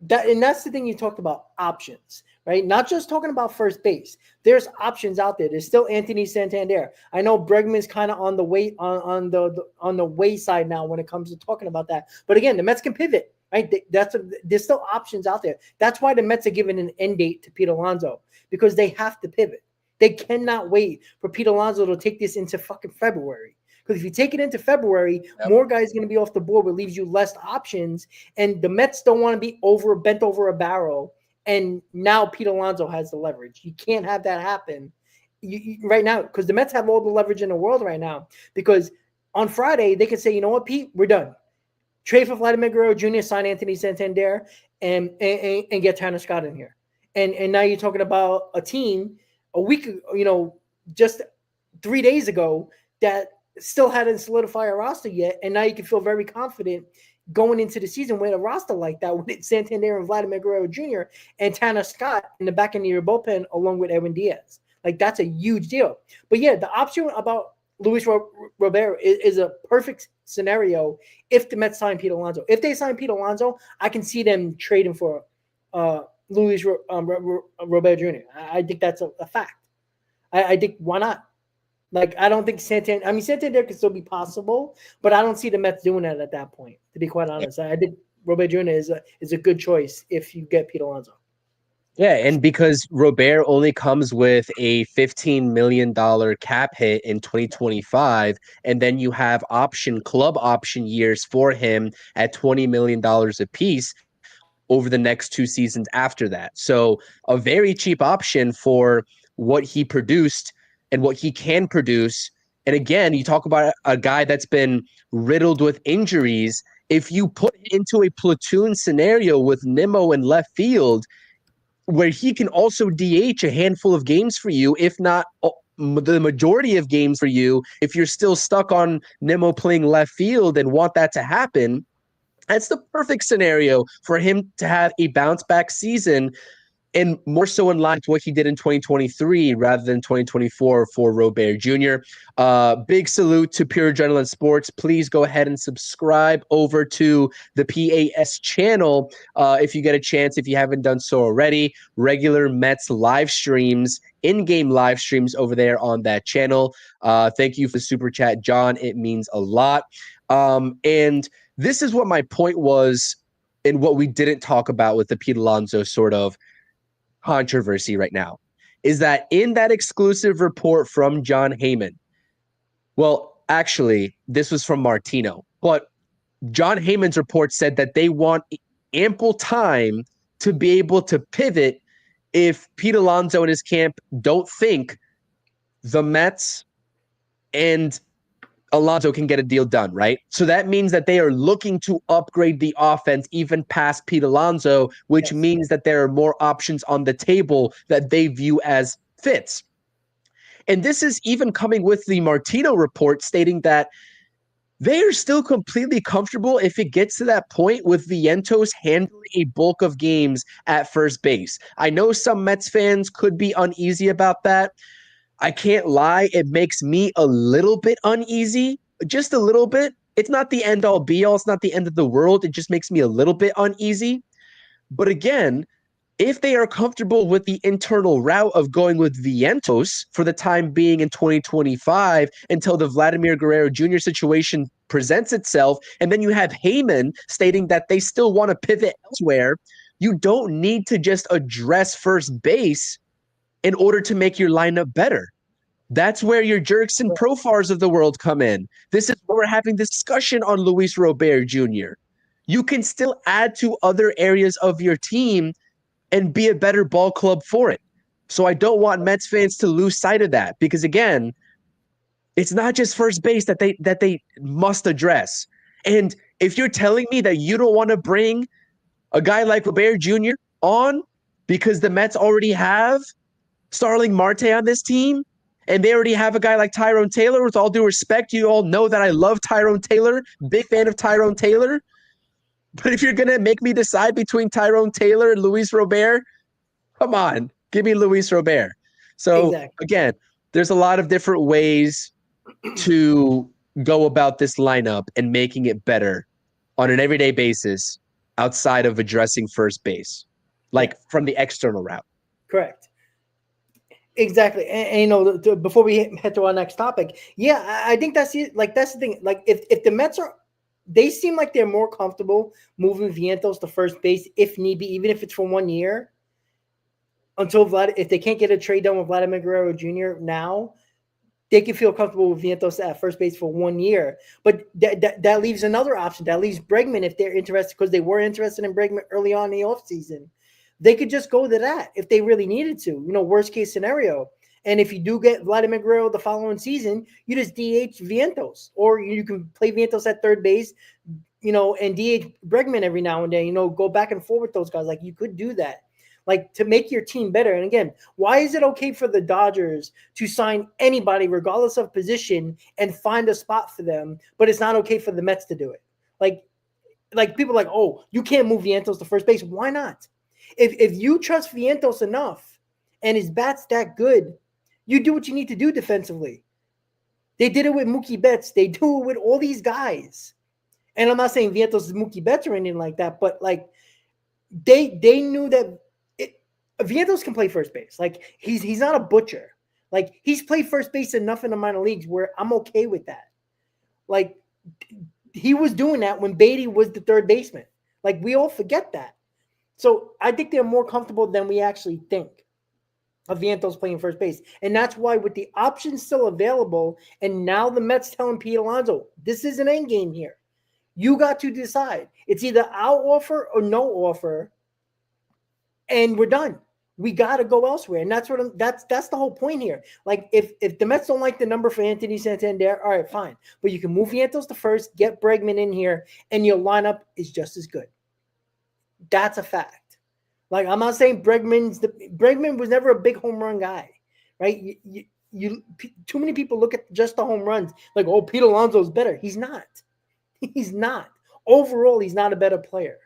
that's the thing you talked about, options, right? Not just talking about first base. There's options out there. There's still Anthony Santander. I know Bregman's kind of on the way on the wayside now when it comes to talking about that. But again, the Mets can pivot, right? There's still options out there. That's why the Mets are giving an end date to Pete Alonso, because they have to pivot. They cannot wait for Pete Alonso to take this into fucking February. Because if you take it into February, more guys are going to be off the board, which leaves you less options. And the Mets don't want to be bent over a barrel. And now Pete Alonso has the leverage. You can't have that happen right now, because the Mets have all the leverage in the world right now. Because on Friday, they can say, you know what, Pete, we're done. Trade for Vladdy Guerrero Jr., sign Anthony Santander, and get Tanner Scott in here. And now you're talking about a team a week, just 3 days ago that still hadn't solidified a roster yet, and now you can feel very confident going into the season with a roster like that with Santander and Vladdy Guerrero Jr. and Tanner Scott in the back end of your bullpen along with Edwin Diaz. Like that's a huge deal. But yeah, the option about Luis Robert is a perfect scenario if the Mets sign Pete Alonso. If they sign Pete Alonso, I can see them trading for Luis Robert Jr. I think that's a fact. I think why not? Like, I don't think Santander could still be possible, but I don't see the Mets doing that at that point, to be quite honest. I think Robert Jr. is a good choice if you get Pete Alonso.
Yeah, and because Robert only comes with a $15 million cap hit in 2025, and then you have club option years for him at $20 million apiece over the next 2 seasons after that. So a very cheap option for what he produced and what he can produce. And again, you talk about a guy that's been riddled with injuries. If you put into a platoon scenario with Nimmo in left field, where he can also DH a handful of games for you, if not the majority of games for you, if you're still stuck on Nimmo playing left field and want that to happen, that's the perfect scenario for him to have a bounce back season, and more so in line to what he did in 2023 rather than 2024 for Robert Jr. Big salute to Pure Adrenaline Sports. Please go ahead and subscribe over to the PAS channel if you get a chance, if you haven't done so already. Regular Mets live streams, in-game live streams over there on that channel. Thank you for the super chat, John. It means a lot. And this is what my point was and what we didn't talk about with the Pete Alonso sort of controversy right now, is that in that exclusive report from John Heyman, well, actually, this was from Martino, but John Heyman's report said that they want ample time to be able to pivot if Pete Alonso and his camp don't think the Mets and Alonso can get a deal done, right? So that means that they are looking to upgrade the offense even past Pete Alonso, which means that there are more options on the table that they view as fits. And this is even coming with the Martino report stating that they are still completely comfortable if it gets to that point with Vientos handling a bulk of games at first base. I know some Mets fans could be uneasy about that. I can't lie. It makes me a little bit uneasy, just a little bit. It's not the end all be all. It's not the end of the world. It just makes me a little bit uneasy. But again, if they are comfortable with the internal route of going with Vientos for the time being in 2025 until the Vladimir Guerrero Jr. situation presents itself, and then you have Heyman stating that they still want to pivot elsewhere, you don't need to just address first base in order to make your lineup better. That's where your Jerks and Profars of the world come in. This is where we're having this discussion on Luis Robert Jr. You can still add to other areas of your team and be a better ball club for it. So I don't want Mets fans to lose sight of that because, again, it's not just first base that they must address. And if you're telling me that you don't want to bring a guy like Robert Jr. on because the Mets already have Starling Marte on this team and they already have a guy like Tyrone Taylor, with all due respect, you all know that I love Tyrone Taylor, big fan of Tyrone Taylor. But if you're going to make me decide between Tyrone Taylor and Luis Robert, come on, give me Luis Robert. So, Again, there's a lot of different ways to go about this lineup and making it better on an everyday basis outside of addressing first base, like from the external route.
Correct. Exactly. And before we head to our next topic, I think that's it. Like, that's the thing. Like, if the Mets they seem like they're more comfortable moving Vientos to first base if need be, even if it's for 1 year, until if they can't get a trade done with Vladimir Guerrero Jr. now, they can feel comfortable with Vientos at first base for 1 year. But that leaves another option. That leaves Bregman, if they're interested, because they were interested in Bregman early on in the offseason. They could just go to that if they really needed to, worst case scenario. And if you do get Vladimir Guerrero the following season, you just DH Vientos, or you can play Vientos at third base, and DH Bregman every now and then, go back and forth with those guys. Like, you could do that, like, to make your team better. And again, why is it okay for the Dodgers to sign anybody, regardless of position, and find a spot for them, but it's not okay for the Mets to do it? Like people are like, oh, you can't move Vientos to first base. Why not? If you trust Vientos enough and his bat's that good, you do what you need to do defensively. They did it with Mookie Betts. They do it with all these guys. And I'm not saying Vientos is Mookie Betts or anything like that, but like they knew that Vientos can play first base. Like, he's not a butcher. Like, he's played first base enough in the minor leagues where I'm okay with that. Like, he was doing that when Beatty was the third baseman. Like, we all forget that. So I think they're more comfortable than we actually think of Vientos playing first base. And that's why, with the options still available, and now the Mets telling Pete Alonso, this is an end game here. You got to decide. It's either our offer or no offer, and we're done. We got to go elsewhere. And that's the whole point here. Like, if the Mets don't like the number for Anthony Santander, all right, fine. But you can move Vientos to first, get Bregman in here, and your lineup is just as good. That's a fact. Like, I'm not saying Bregman was never a big home run guy, right? You too many people look at just the home runs like, oh, Pete Alonso is better. He's not. He's not. Overall, he's not a better player.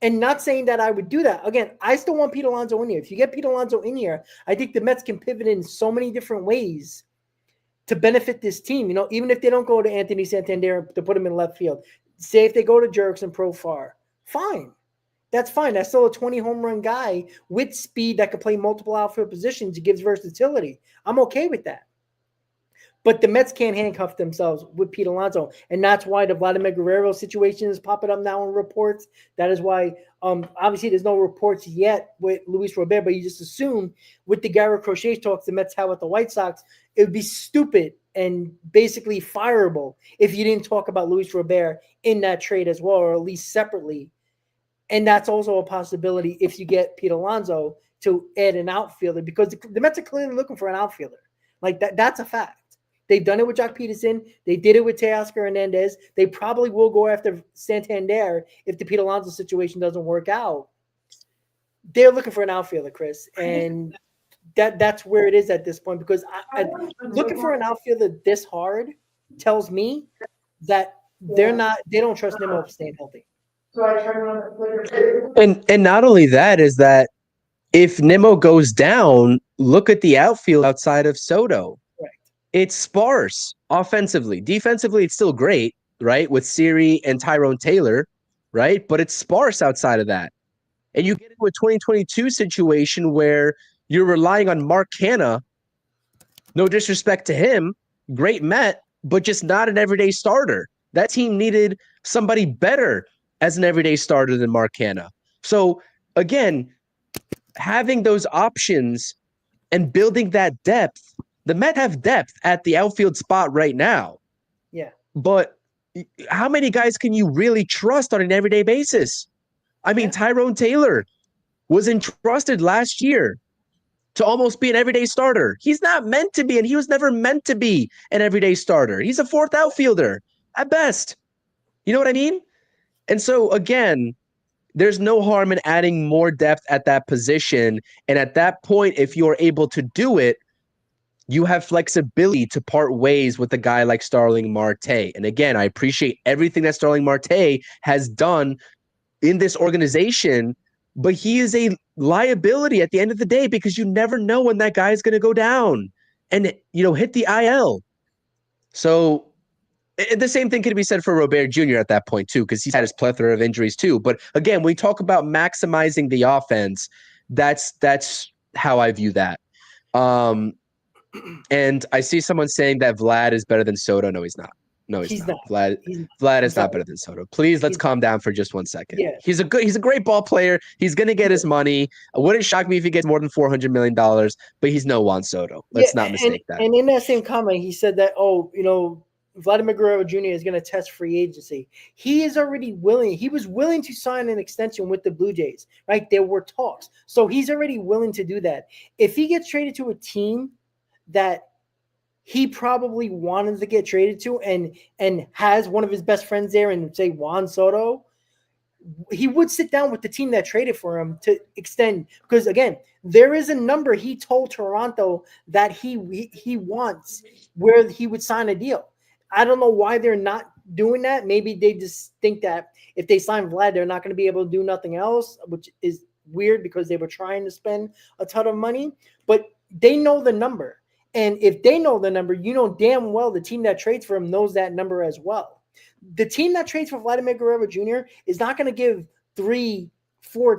And not saying that I would do that. Again, I still want Pete Alonso in here. If you get Pete Alonso in here, I think the Mets can pivot in so many different ways to benefit this team. Even if they don't go to Anthony Santander to put him in left field, say if they go to Jerks and Profar, fine. That's fine. That's still a 20 home run guy with speed that can play multiple outfield positions. It gives versatility. I'm okay with that. But the Mets can't handcuff themselves with Pete Alonso. And that's why the Vladimir Guerrero situation is popping up now in reports. That is why, obviously, there's no reports yet with Luis Robert, but you just assume with the Garrett Crochet talks the Mets have with the White Sox, it would be stupid and basically fireable if you didn't talk about Luis Robert in that trade as well, or at least separately. And that's also a possibility if you get Pete Alonso to add an outfielder, because the Mets are clearly looking for an outfielder. Like, that's a fact. They've done it with Jock Peterson. They did it with Teoscar Hernandez. They probably will go after Santander if the Pete Alonso situation doesn't work out. They're looking for an outfielder, Chris. And that's where it is at this point, because looking for an outfielder this hard tells me that they don't trust Nimmo staying healthy.
And not only that is that if Nimmo goes down, look at the outfield outside of Soto.
Right.
It's sparse offensively. Defensively, it's still great, right? With Siri and Tyrone Taylor, right? But it's sparse outside of that. And you get into a 2022 situation where you're relying on Mark Canha. No disrespect to him, great Met, but just not an everyday starter. That team needed somebody better as an everyday starter than Mark Canha. So again, having those options and building that depth, the Met have depth at the outfield spot right now.
Yeah.
But how many guys can you really trust on an everyday basis? I mean, Tyrone Taylor was entrusted last year to almost be an everyday starter. He's not meant to be, and he was never meant to be an everyday starter. He's a fourth outfielder at best. You know what I mean? And so, again, there's no harm in adding more depth at that position. And at that point, if you're able to do it, you have flexibility to part ways with a guy like Starling Marte. And again, I appreciate everything that Starling Marte has done in this organization, but he is a liability at the end of the day because you never know when that guy is going to go down and, hit the IL. So the same thing could be said for Robert Jr. at that point too, because he's had his plethora of injuries too. But again, when we talk about maximizing the offense, that's how I view that. And I see someone saying that Vlad is better than Soto. No, he's not. No, he's not. Vlad is not better than Soto. Please, let's calm down for just 1 second.
Yeah.
He's a great ball player. He's gonna get his money. It wouldn't shock me if he gets more than $400 million, but he's no Juan Soto. Let's not mistake that.
And in that same comment, he said that, Vladimir Guerrero Jr. is going to test free agency. He is already willing. He was willing to sign an extension with the Blue Jays, right? There were talks. So he's already willing to do that. If he gets traded to a team that he probably wanted to get traded to and has one of his best friends there and say Juan Soto, he would sit down with the team that traded for him to extend. Because again, there is a number he told Toronto that he wants where he would sign a deal. I don't know why they're not doing that. Maybe they just think that if they sign Vlad, they're not going to be able to do nothing else, which is weird because they were trying to spend a ton of money. But they know the number. And if they know the number, damn well the team that trades for him knows that number as well. The team that trades for Vladimir Guerrero Jr. is not going to give 3-4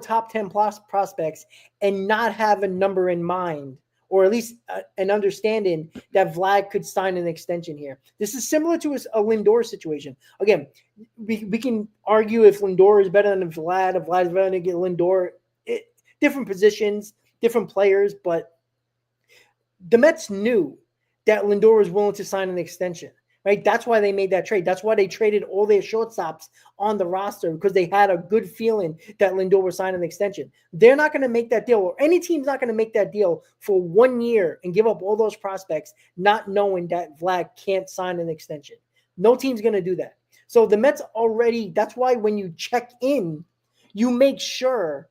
top 10 plus prospects and not have a number in mind, or at least an understanding that Vlad could sign an extension here. This is similar to a Lindor situation. Again, we can argue if Lindor is better than Vlad, if Vlad is better than Lindor. Different positions, different players, but the Mets knew that Lindor was willing to sign an extension, right? That's why they made that trade. That's why they traded all their shortstops on the roster, because they had a good feeling that Lindor would sign an extension. They're not going to make that deal, or any team's not going to make that deal for 1 year and give up all those prospects, not knowing that Vlad can't sign an extension. No team's going to do that. So the Mets already, that's why when you check in, you make sure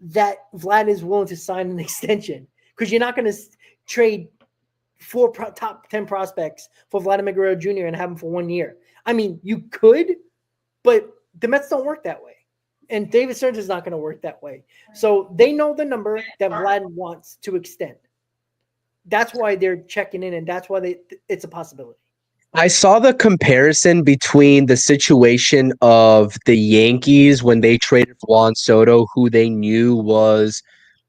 that Vlad is willing to sign an extension, because you're not going to trade 4 top 10 prospects for Vladimir Guerrero Jr. and have him for 1 year. I mean, you could, but the Mets don't work that way. And David Stearns is not going to work that way. So they know the number that Vlad wants to extend. That's why they're checking in, and that's why it's a possibility.
I saw the comparison between the situation of the Yankees when they traded for Juan Soto, who they knew was,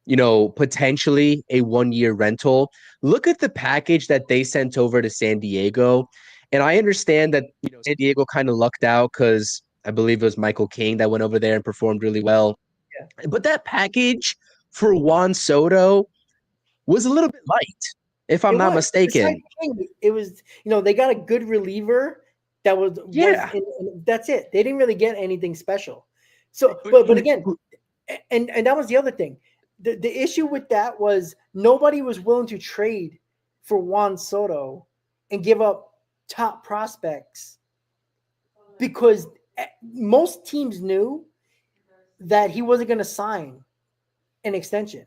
potentially a 1-year rental. Look at the package that they sent over to San Diego. And I understand that, San Diego kind of lucked out because I believe it was Michael King that went over there and performed really well. Yeah. But that package for Juan Soto was a little bit light, if I'm not mistaken.
It was, they got a good reliever that was, and that's it. They didn't really get anything special. So, but again, and that was the other thing. The issue with that was nobody was willing to trade for Juan Soto and give up top prospects, because most teams knew that he wasn't going to sign an extension.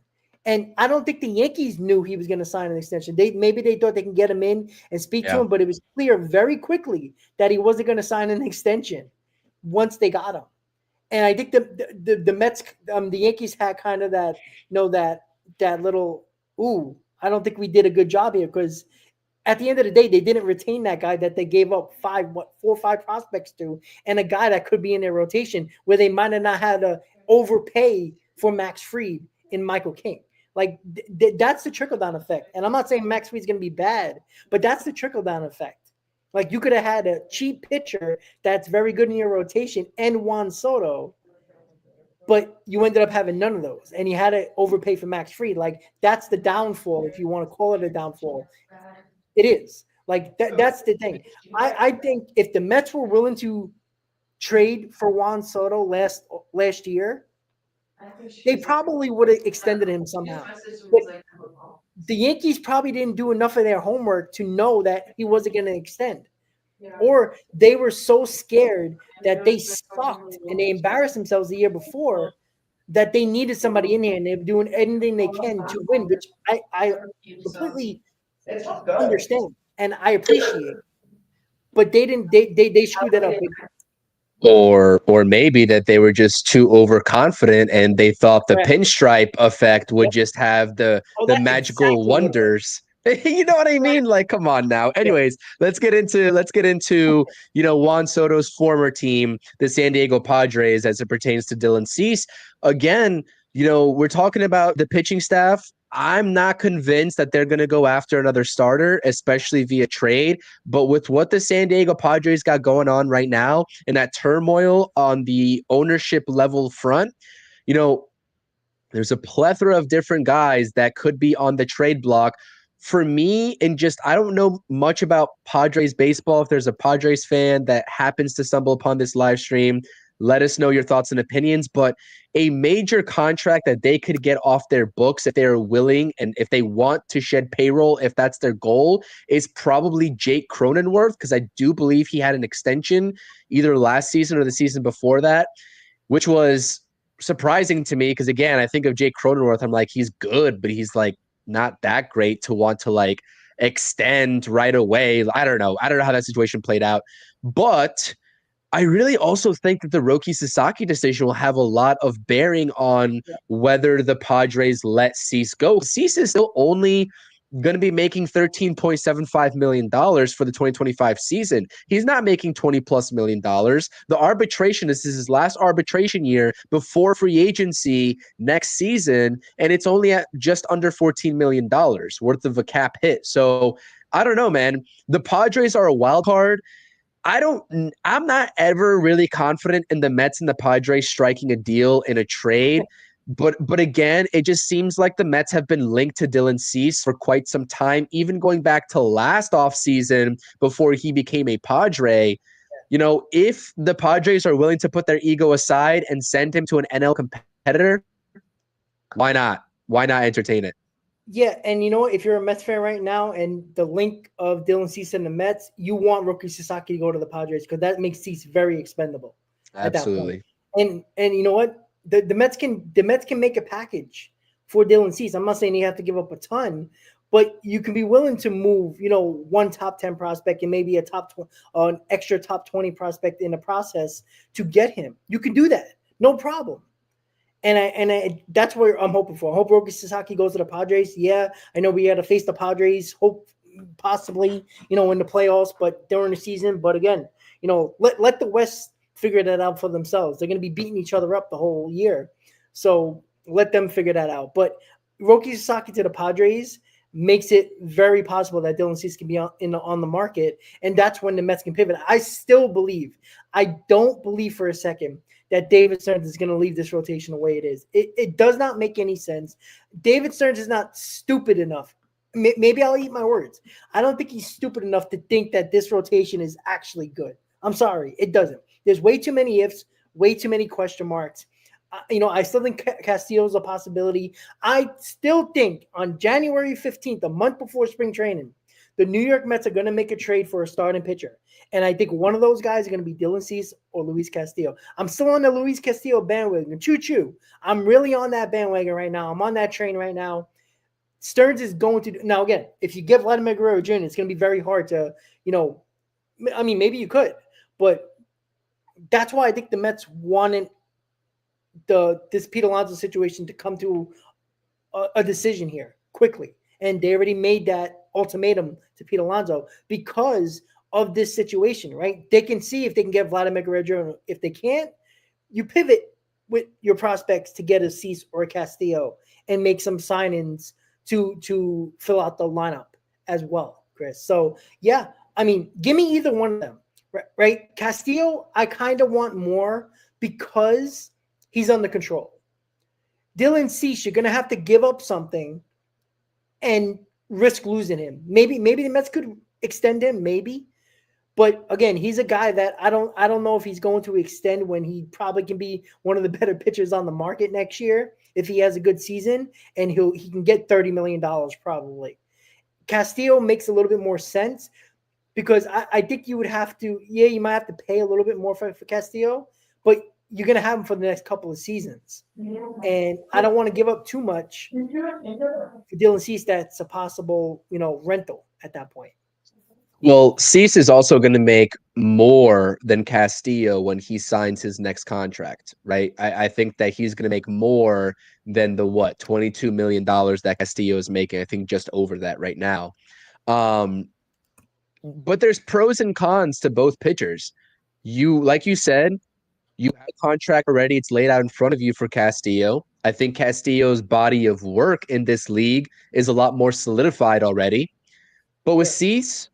And I don't think the Yankees knew he was going to sign an extension. Maybe they thought they can get him in and speak to him, but it was clear very quickly that he wasn't going to sign an extension once they got him. And I think the Mets, the Yankees had kind of that, that little, I don't think we did a good job here, because at the end of the day, they didn't retain that guy that they gave up 4 or 5 prospects to, and a guy that could be in their rotation where they might have not had to overpay for Max Fried and Michael King. Like that's the trickle-down effect. And I'm not saying Max Fried's going to be bad, but that's the trickle-down effect. Like you could have had a cheap pitcher that's very good in your rotation and Juan Soto, but you ended up having none of those, and you had to overpay for Max Fried. Like that's the downfall, if you want to call it a downfall. It is. Like that's the thing. I think if the Mets were willing to trade for Juan Soto last year, they probably would have extended him somehow. But the Yankees probably didn't do enough of their homework to know that he wasn't going to extend. Or they were so scared that they sucked and they embarrassed themselves the year before that they needed somebody in here, and they're doing anything they can to win, which I completely understand and I appreciate. But they didn't. They screwed that up.
Or maybe that they were just too overconfident and they thought the pinstripe effect would just have the magical wonders. You know what I mean? Like, come on now. Anyways, let's get into Juan Soto's former team, the San Diego Padres, as it pertains to Dylan Cease. Again, we're talking about the pitching staff. I'm not convinced that they're going to go after another starter, especially via trade. But with what the San Diego Padres got going on right now and that turmoil on the ownership level front, there's a plethora of different guys that could be on the trade block. For me, and I don't know much about Padres baseball. If there's a Padres fan that happens to stumble upon this live stream, let us know your thoughts and opinions. But a major contract that they could get off their books if they're willing and if they want to shed payroll, if that's their goal, is probably Jake Cronenworth, because I do believe he had an extension either last season or the season before that, which was surprising to me because, again, I think of Jake Cronenworth, I'm like, he's good, but he's like not that great to want to like extend right away. I don't know how that situation played out, but I really also think that the Roki Sasaki decision will have a lot of bearing on whether the Padres let Cease go. Cease is still only going to be making $13.75 million for the 2025 season. He's not making $20+ million. The arbitration, this is his last arbitration year before free agency next season, and it's only at just under $14 million worth of a cap hit. So I don't know, man. The Padres are a wild card. I'm not ever really confident in the Mets and the Padres striking a deal in a trade. But again, it just seems like the Mets have been linked to Dylan Cease for quite some time, even going back to last offseason before he became a Padre. If the Padres are willing to put their ego aside and send him to an NL competitor, why not? Why not entertain it?
Yeah, and if you're a Mets fan right now and the link of Dylan Cease and the Mets, you want Roki Sasaki to go to the Padres because that makes Cease very expendable.
Absolutely.
At that point. And you know what? The Mets can make a package for Dylan Cease. I'm not saying you have to give up a ton, but you can be willing to move, one top 10 prospect and maybe an extra top 20 prospect in the process to get him. You can do that, no problem. And that's what I'm hoping for. I hope Roki Sasaki goes to the Padres. Yeah, I know we had to face the Padres, hope possibly, in the playoffs, but during the season. But again, let the West figure that out for themselves. They're going to be beating each other up the whole year. So let them figure that out. But Roki Sasaki to the Padres makes it very possible that Dylan Cease can be on the market. And that's when the Mets can pivot. I don't believe for a second that David Stearns is going to leave this rotation the way it is. It does not make any sense. David Stearns is not stupid enough. Maybe I'll eat my words. I don't think he's stupid enough to think that this rotation is actually good. I'm sorry. It doesn't. There's way too many ifs, way too many question marks. I still think Castillo's a possibility. I still think on January 15th, a month before spring training, the New York Mets are going to make a trade for a starting pitcher. And I think one of those guys are going to be Dylan Cease or Luis Castillo. I'm still on the Luis Castillo bandwagon. Choo-choo. I'm really on that bandwagon right now. I'm on that train right now. Stearns is going to – now, again, if you get Vladimir Guerrero Jr., it's going to be very hard to, I mean, maybe you could. But that's why I think the Mets wanted this Pete Alonso situation to come to a decision here quickly. And they already made that ultimatum to Pete Alonso because of this situation, right? They can see if they can get Vladimir Guerrero Jr. If they can't, you pivot with your prospects to get a Cease or a Castillo and make some sign-ins to fill out the lineup as well, Chris. So, yeah, I mean, give me either one of them, right? Castillo, I kind of want more because he's under control. Dylan Cease, you're going to have to give up something and risk losing him. Maybe the Mets could extend him, maybe. But again, he's a guy that I don't know if he's going to extend when he probably can be one of the better pitchers on the market next year if he has a good season, and he can get $30 million probably. Castillo makes a little bit more sense because I think you would have to, you might have to pay a little bit more for Castillo, but you're going to have him for the next couple of seasons. And I don't want to give up too much for Dylan Cease. That's a possible, rental at that point.
Well, Cease is also going to make more than Castillo when he signs his next contract, right? I think that he's going to make more than the $22 million that Castillo is making. I think just over that right now. But there's pros and cons to both pitchers. Like you said, you have a contract already. It's laid out in front of you for Castillo. I think Castillo's body of work in this league is a lot more solidified already. But with Cease,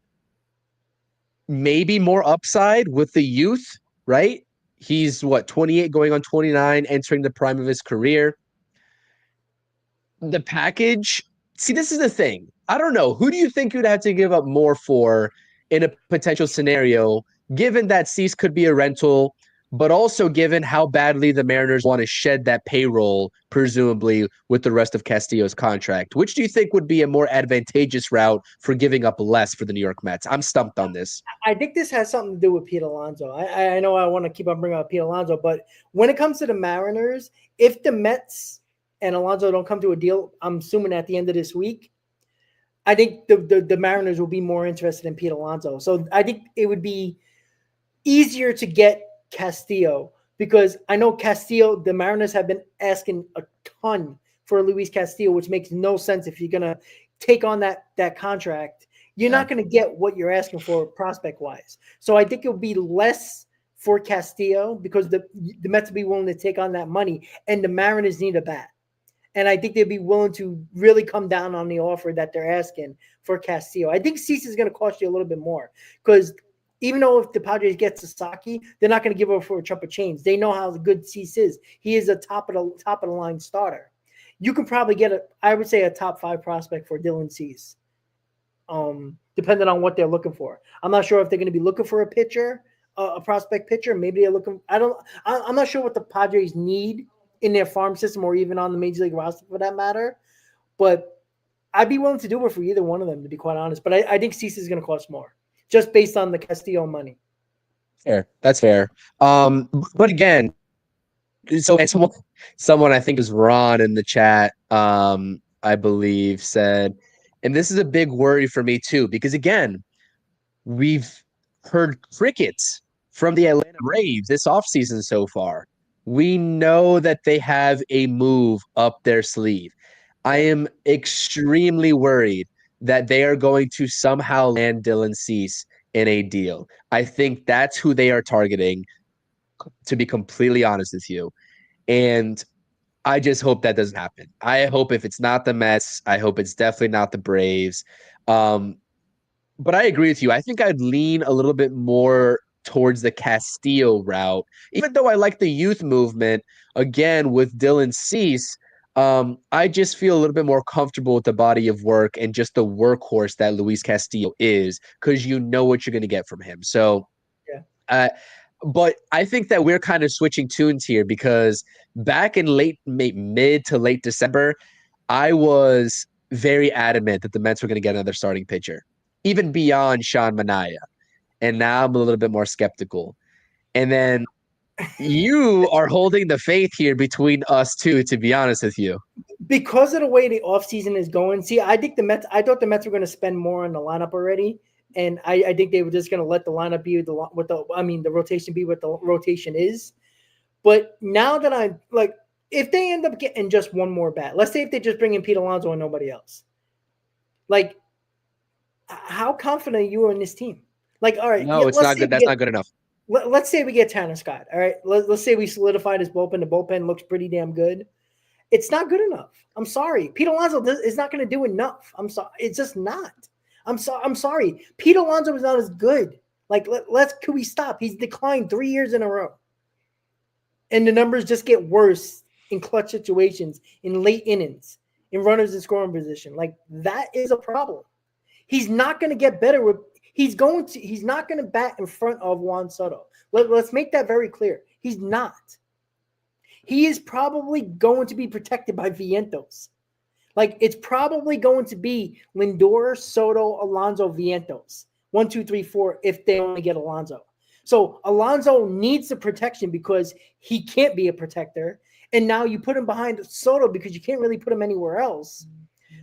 maybe more upside with the youth, right? He's 28 going on 29, entering the prime of his career. The package, see, this is the thing. I don't know. Who do you think you'd have to give up more for in a potential scenario, given that Cease could be a rental, but also given how badly the Mariners want to shed that payroll, presumably with the rest of Castillo's contract? Which do you think would be a more advantageous route for giving up less for the New York Mets? I'm stumped on this.
I think this has something to do with Pete Alonso. I know I want to keep on bringing up Pete Alonso, but when it comes to the Mariners, if the Mets and Alonso don't come to a deal, I'm assuming at the end of this week, I think the Mariners will be more interested in Pete Alonso. So I think it would be easier to get Castillo because I know Castillo, the Mariners have been asking a ton for Luis Castillo, which makes no sense if you're going to take on that contract. You're not going to get what you're asking for prospect-wise. So I think it'll be less for Castillo because the Mets will be willing to take on that money, and the Mariners need a bat. And I think they'd be willing to really come down on the offer that they're asking for Castillo. I think Cease is going to cost you a little bit more because even though if the Padres get Sasaki, they're not going to give up for a chump of change. They know how good Cease is. He is a top of the line starter. You can probably get I would say a top 5 prospect for Dylan Cease, depending on what they're looking for. I'm not sure if they're going to be looking for a pitcher, a prospect pitcher. Maybe they're looking. I'm not sure what the Padres need in their farm system or even on the Major League roster for that matter. But I'd be willing to do it for either one of them, to be quite honest. But I think Cease is going to cost more, just based on the Castillo money.
Fair. That's fair. But again, so someone I think is Ron in the chat, I believe, said, and this is a big worry for me too, because again, we've heard crickets from the Atlanta Braves this offseason so far. We know that they have a move up their sleeve. I am extremely worried that they are going to somehow land Dylan Cease in a deal. I think that's who they are targeting, to be completely honest with you. And I just hope that doesn't happen. I hope if it's not the Mets, I hope it's definitely not the Braves. But I agree with you. I think I'd lean a little bit more towards the Castillo route, even though I like the youth movement. Again, with Dylan Cease, I just feel a little bit more comfortable with the body of work and just the workhorse that Luis Castillo is, because you know what you're going to get from him. So, but I think that we're kind of switching tunes here, because back in mid to late December, I was very adamant that the Mets were going to get another starting pitcher. even beyond Sean Manaea. And now I'm a little bit more skeptical. And then you are holding the faith here between us two, to be honest with you.
Because of the way the offseason is going. See, I thought the Mets were going to spend more on the lineup already. And I think they were just going to let the lineup be the rotation be what the rotation is. But now that I'm like, if they end up getting just one more bat, let's say if they just bring in Pete Alonso and nobody else, like, how confident are you in this team? Like, all right,
No, it's not good. That's not good enough.
Let's say we get Tanner Scott. All right, let's say we solidified his bullpen. The bullpen looks pretty damn good. It's not good enough. I'm sorry. Pete Alonso is not going to do enough. I'm sorry. It's just not. I'm sorry. Pete Alonso is not as good. Like, could we stop? He's declined 3 years in a row. And the numbers just get worse in clutch situations, in late innings, in runners in scoring position. Like, that is a problem. He's not going to get better he's not going to bat in front of Juan Soto. Let's make that very clear. He's not. He is probably going to be protected by Vientos. Like, it's probably going to be Lindor, Soto, Alonso, Vientos. 1, 2, 3, 4 if they only get Alonso. So Alonso needs the protection because he can't be a protector. And now you put him behind Soto because you can't really put him anywhere else.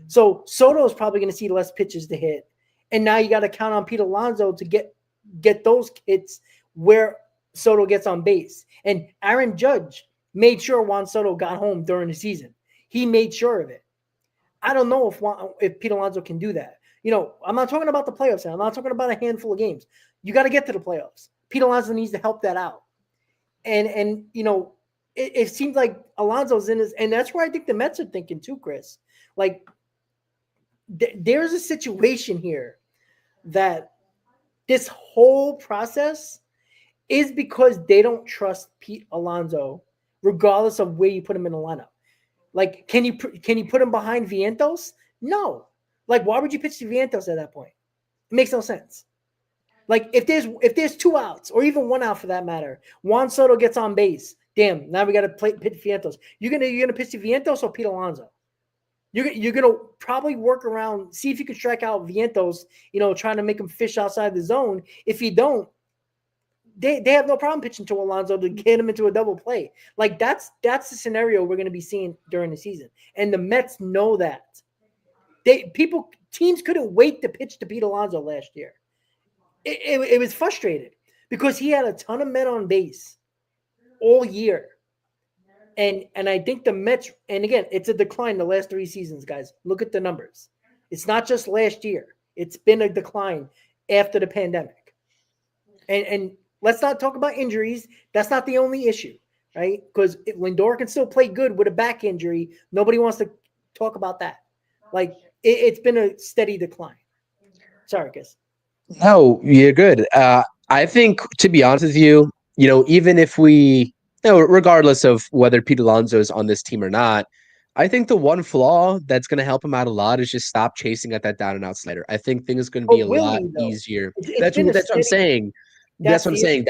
So Soto is probably going to see less pitches to hit. And now you got to count on Pete Alonso to get those hits where Soto gets on base. And Aaron Judge made sure Juan Soto got home during the season. He made sure of it. I don't know if Pete Alonso can do that. You know, I'm not talking about the playoffs now. I'm not talking about a handful of games. You got to get to the playoffs. Pete Alonso needs to help that out. And you know, it seems like Alonso's in his, and that's where I think the Mets are thinking too, Chris. Like, there's a situation here that this whole process is because they don't trust Pete Alonso, regardless of where you put him in the lineup. Like, can you put him behind Vientos? No. Like, why would you pitch to Vientos at that point? It makes no sense. Like, if there's 2 outs or even 1 out for that matter, Juan Soto gets on base. Damn, now we got to pitch Vientos. You're gonna pitch to Vientos or Pete Alonso? You're gonna probably work around, see if you can strike out Vientos, you know, trying to make him fish outside the zone. If you don't, they have no problem pitching to Alonso to get him into a double play. Like, that's the scenario we're gonna be seeing during the season. And the Mets know that. Teams couldn't wait to pitch to Pete Alonso last year. It was frustrated because he had a ton of men on base all year. And I think the Mets, and again, it's a decline the last 3 seasons, guys. Look at the numbers. It's not just last year. It's been a decline after the pandemic. And let's not talk about injuries. That's not the only issue, right? Because Lindor can still play good with a back injury. Nobody wants to talk about that. Like, it's been a steady decline. Sorry, guys.
No, you're good. I think, to be honest with you, you know, even if we, you know, regardless of whether Pete Alonso is on this team or not, I think the one flaw that's going to help him out a lot is just stop chasing at that down and out slider. I think things are going to be a lot easier. That's what I'm saying. That's what I'm saying.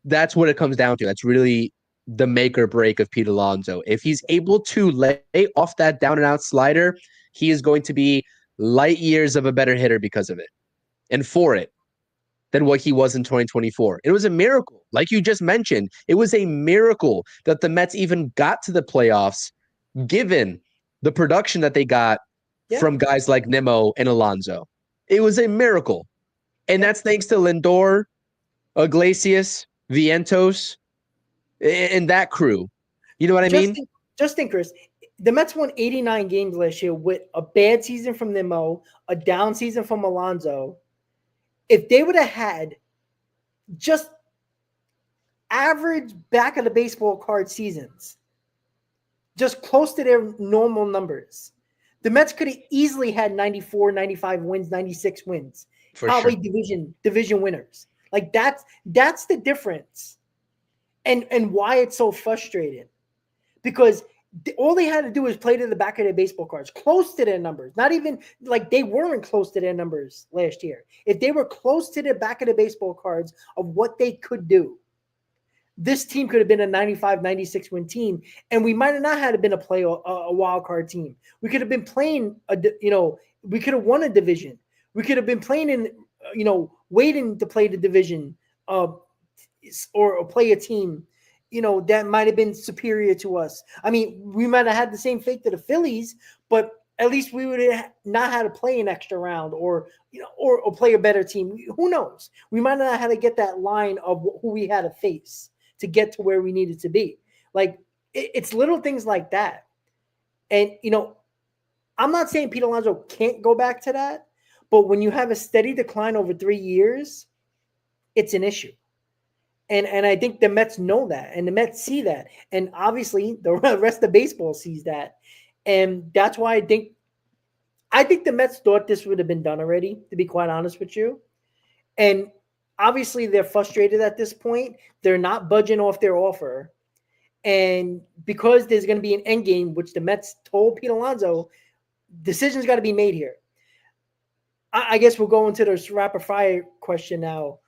That's what it comes down to. That's really the make or break of Pete Alonso. If he's able to lay off that down and out slider, he is going to be light years of a better hitter because of it and for it than what he was in 2024. It was a miracle. Like you just mentioned, it was a miracle that the Mets even got to the playoffs, given the production that they got from guys like Nimmo and Alonso. It was a miracle. And that's thanks to Lindor, Iglesias, Vientos, and that crew. You know what I mean?
Just think, Chris. The Mets won 89 games last year with a bad season from Nimmo, a down season from Alonso. If they would have had just average back of the baseball card seasons, just close to their normal numbers, the Mets could have easily had 94, 95 wins, 96 wins. Probably division winners. Like, that's the difference. And why it's so frustrating. Because all they had to do was play to the back of their baseball cards, close to their numbers. Not even like they weren't close to their numbers last year. If they were close to the back of the baseball cards of what they could do, this team could have been a 95, 96 win team, and we might have not had been a wild card team. We could have been playing we could have won a division. We could have been playing in, waiting to play the division, or play a team, that might have been superior to us. I mean, we might have had the same fate to the Phillies, but at least we would have not had to play an extra round, or play a better team. Who knows? We might not have had to get that line of who we had to face to get to where we needed to be. Like, it's little things like that. And, I'm not saying Pete Alonso can't go back to that, but when you have a steady decline over 3 years, it's an issue. And I think the Mets know that, and the Mets see that. And obviously the rest of baseball sees that. And that's why I think the Mets thought this would have been done already, to be quite honest with you. And obviously they're frustrated at this point. They're not budging off their offer. And because there's going to be an end game, which the Mets told Pete Alonso, decisions got to be made here. I guess we'll go into this rapid fire question now.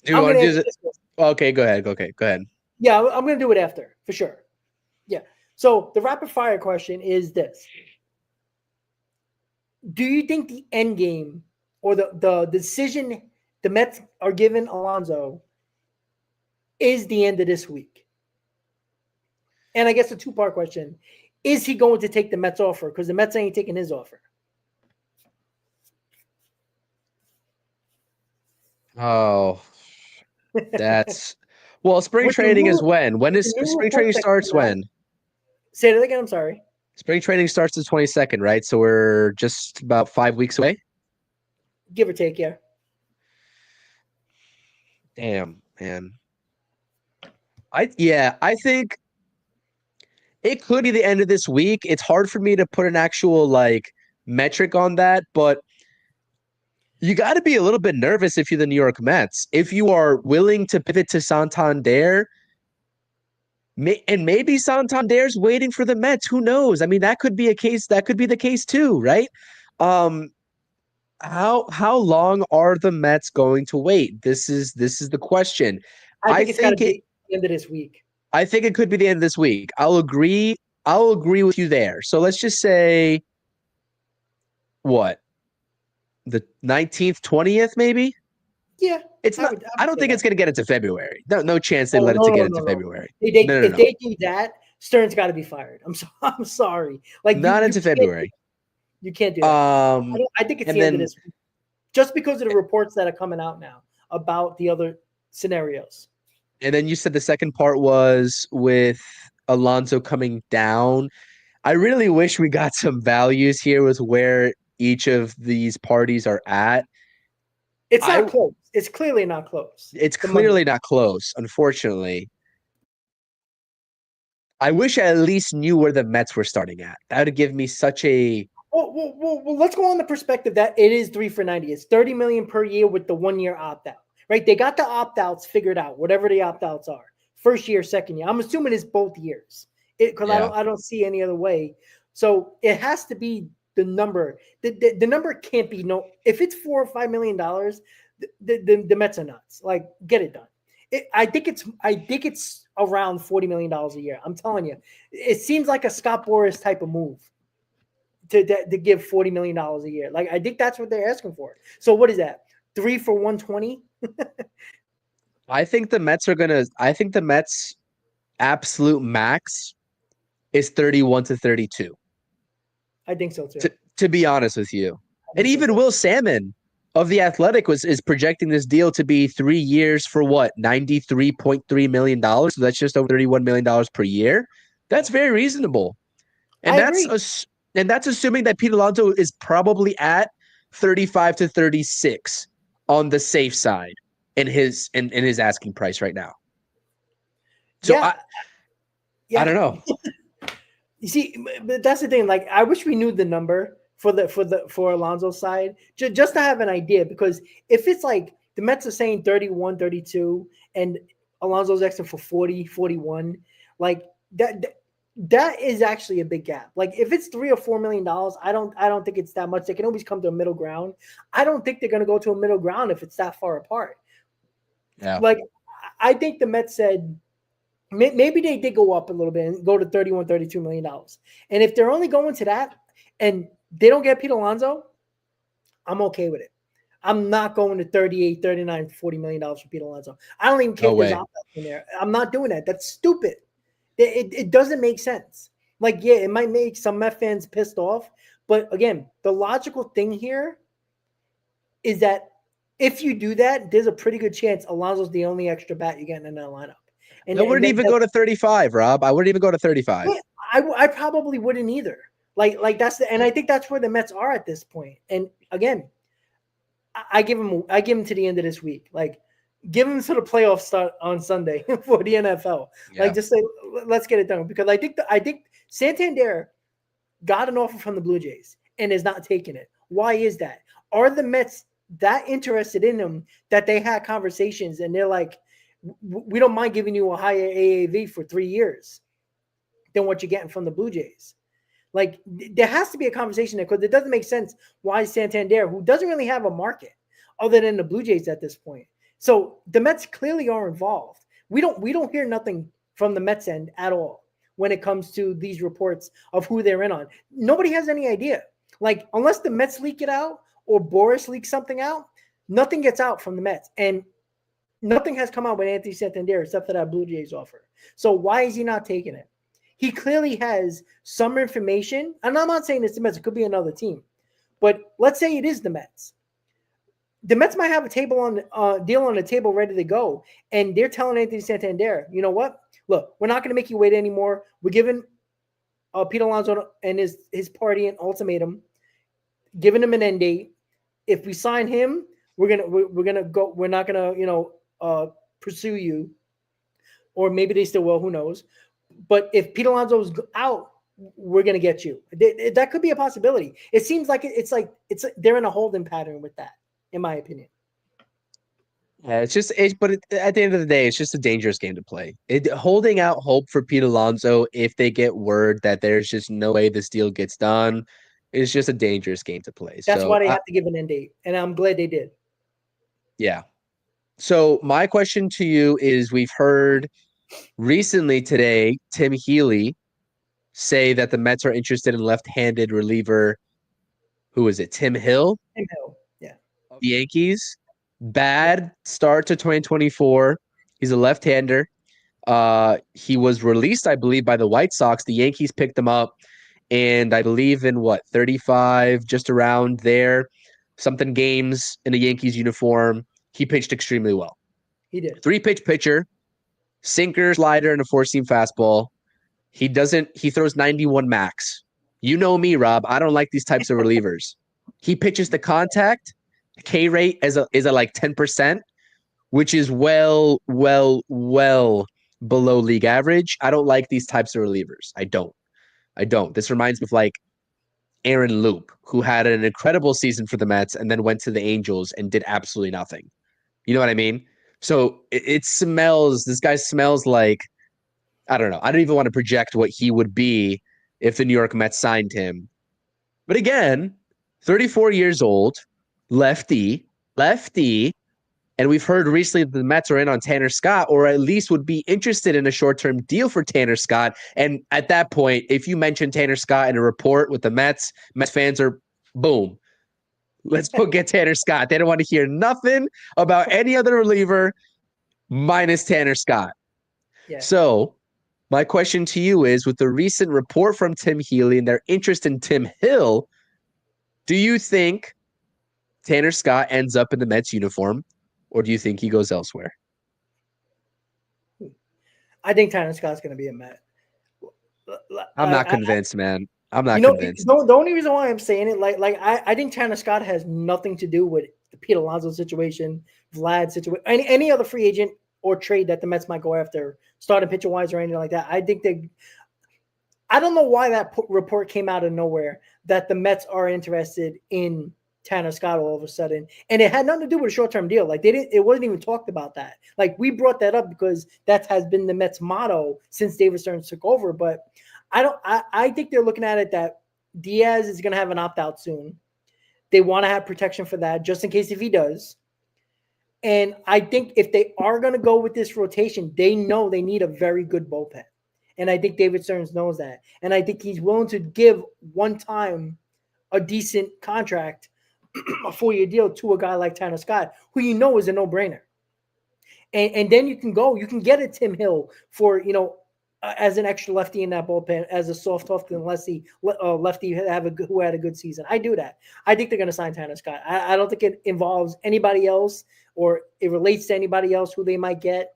Do you want to do this? Okay, go ahead. Okay, go ahead.
Yeah, I'm going to do it after, for sure. Yeah. So the rapid fire question is this. Do you think the end game, or the decision the Mets are giving Alonso, is the end of this week? And I guess a two-part question. Is he going to take the Mets offer? Because the Mets ain't taking his offer.
Oh, that's well. Spring training is when? When is spring training starts? When?
Say that again. I'm sorry.
Spring training starts the 22nd, right? So we're just about 5 weeks away.
Give or take, yeah.
Damn, man. I think it could be the end of this week. It's hard for me to put an actual metric on that, but you got to be a little bit nervous if you're the New York Mets. If you are willing to pivot to Santander, and maybe Santander's waiting for the Mets. Who knows? I mean, that could be a case. That could be the case too, right? How long are the Mets going to wait? This is the question.
I think it's got to be the end of this week.
I think it could be the end of this week. I'll agree with you there. So let's just say what? The 19th, 20th, maybe?
Yeah.
It's not. I don't think it's going to get into February. No chance they let it get into February.
If they do that, Stern's got to be fired. I'm sorry.
Not into February.
You can't do that. I think it's the end of this week. Just because of the reports that are coming out now about the other scenarios.
And then you said the second part was with Alonso coming down. I really wish we got some values here with where each of these parties are at.
It's not close. It's clearly not close.
It's clearly not close, unfortunately. I wish I at least knew where the Mets were starting at. That would give me such a...
Well, let's go on the perspective that it is 3 for $90. It's $30 million per year with the 1 year opt-out, right? They got the opt-outs figured out, whatever the opt-outs are. First year, second year. I'm assuming it's both years because I don't see any other way. So it has to be the number. The number can't be if it's $4 or $5 million, the Mets are nuts. Like, get it done. I think it's around $40 million a year. I'm telling you, it seems like a Scott Boras type of move to give $40 million a year. Like, I think that's what they're asking for. So what is that? 3 for 120?
I think the Mets absolute max is 31 to 32.
I think so too.
To be honest with you. And even Will Salmon of The Athletic is projecting this deal to be 3 years for what? $93.3 million. So that's just over $31 million per year. That's very reasonable. And that's assuming that Pete Alonso is probably at 35 to 36 on the safe side in his asking price right now. So I don't know.
You see, but that's the thing. Like, I wish we knew the number for Alonso's side, just to have an idea. Because if it's like the Mets are saying 31, 32, and Alonso's asking for 40, 41, like that is actually a big gap. Like, if it's $3 or $4 million, I don't think it's that much. They can always come to a middle ground. I don't think they're going to go to a middle ground if it's that far apart.
Yeah.
Like, I think the Mets said, maybe they did go up a little bit and go to $31, $32 million. And if they're only going to that and they don't get Pete Alonso, I'm okay with it. I'm not going to 38, 39, $40 million for Pete Alonso. I don't even care
No
if there's
way.
opt-outs in there. I'm not doing that. That's stupid. It doesn't make sense. Like, yeah, it might make some Met fans pissed off, but again, the logical thing here is that if you do that, there's a pretty good chance Alonso's the only extra bat you're getting in that lineup. And
I wouldn't even go to 35, Rob. I wouldn't even go to 35.
I probably wouldn't either. Like that's and I think that's where the Mets are at this point. And again, I give them to the end of this week. Like, give them to the playoffs start on Sunday for the NFL.
Yeah.
Like, just say, let's get it done, because I think Santander got an offer from the Blue Jays and is not taking it. Why is that? Are the Mets that interested in him that they had conversations and they're like, we don't mind giving you a higher AAV for 3 years than what you're getting from the Blue Jays? Like, there has to be a conversation there, because it doesn't make sense why Santander, who doesn't really have a market other than the Blue Jays at this point. So the Mets clearly are involved. We don't hear nothing from the Mets end at all when it comes to these reports of who they're in on. Nobody has any idea. Like, unless the Mets leak it out or Boris leaks something out, nothing gets out from the Mets. And nothing has come out with Anthony Santander except for that Blue Jays offer. So why is he not taking it? He clearly has some information, and I'm not saying it's the Mets. It could be another team, but let's say it is the Mets. The Mets might have a deal on the table ready to go, and they're telling Anthony Santander, you know what? Look, we're not going to make you wait anymore. We're giving Pete Alonso and his party an ultimatum, giving him an end date. If we sign him, we're gonna go. We're not gonna pursue you, or maybe they still will. Who knows? But if Pete Alonso's out, we're going to get you. That could be a possibility. It seems like it's they're in a holding pattern with that, in my opinion.
Yeah, but at the end of the day, it's just a dangerous game to play. Holding out hope for Pete Alonso, if they get word that there's just no way this deal gets done, is just a dangerous game to play.
That's why they have to give an end date, and I'm glad they did.
Yeah. So my question to you is, we've heard recently today Tim Healy say that the Mets are interested in left-handed reliever. Who is it? Tim Hill?
Tim Hill, yeah.
Of the Yankees. Bad start to 2024. He's a left-hander. He was released, I believe, by the White Sox. The Yankees picked him up, and I believe in 35, just around there, something games in a Yankees uniform. He pitched extremely well.
He did.
3-pitch pitcher, sinker, slider, and a 4-seam fastball. He throws 91 max. You know me, Rob. I don't like these types of relievers. He pitches to contact. K rate is at like 10%, which is well below league average. I don't like these types of relievers. I don't. This reminds me of like Aaron Loop, who had an incredible season for the Mets and then went to the Angels and did absolutely nothing. You know what I mean? So this guy smells like, I don't know. I don't even want to project what he would be if the New York Mets signed him. But again, 34 years old, lefty, and we've heard recently that the Mets are in on Tanner Scott, or at least would be interested in a short-term deal for Tanner Scott. And at that point, if you mention Tanner Scott in a report with the Mets fans are, boom, let's go get Tanner Scott. They don't want to hear nothing about any other reliever minus Tanner Scott.
Yeah.
So my question to you is, with the recent report from Tim Healy and their interest in Tim Hill, do you think Tanner Scott ends up in the Mets uniform, or do you think he goes elsewhere?
I think Tanner Scott's going to be a Met.
I'm not convinced, man. I'm not convinced.
The only reason why I'm saying it, I think Tanner Scott has nothing to do with the Pete Alonso situation, Vlad situation, any other free agent or trade that the Mets might go after, starting pitcher wise or anything like that. I don't know why that report came out of nowhere that the Mets are interested in Tanner Scott all of a sudden, and it had nothing to do with a short-term deal. Like, it wasn't even talked about that. Like, we brought that up because that has been the Mets motto since David Stearns took over. But I think they're looking at it that Diaz is going to have an opt-out soon. They want to have protection for that, just in case if he does. And I think if they are going to go with this rotation, they know they need a very good bullpen. And I think David Stearns knows that. And I think he's willing to give one time a decent contract a 4-year deal to a guy like Tanner Scott, who you know is a no-brainer. And then you can get a Tim Hill for, as an extra lefty in that bullpen, as a soft lefty who had a good season. I do that. I think they're going to sign Tanner Scott. I don't think it involves anybody else or it relates to anybody else who they might get.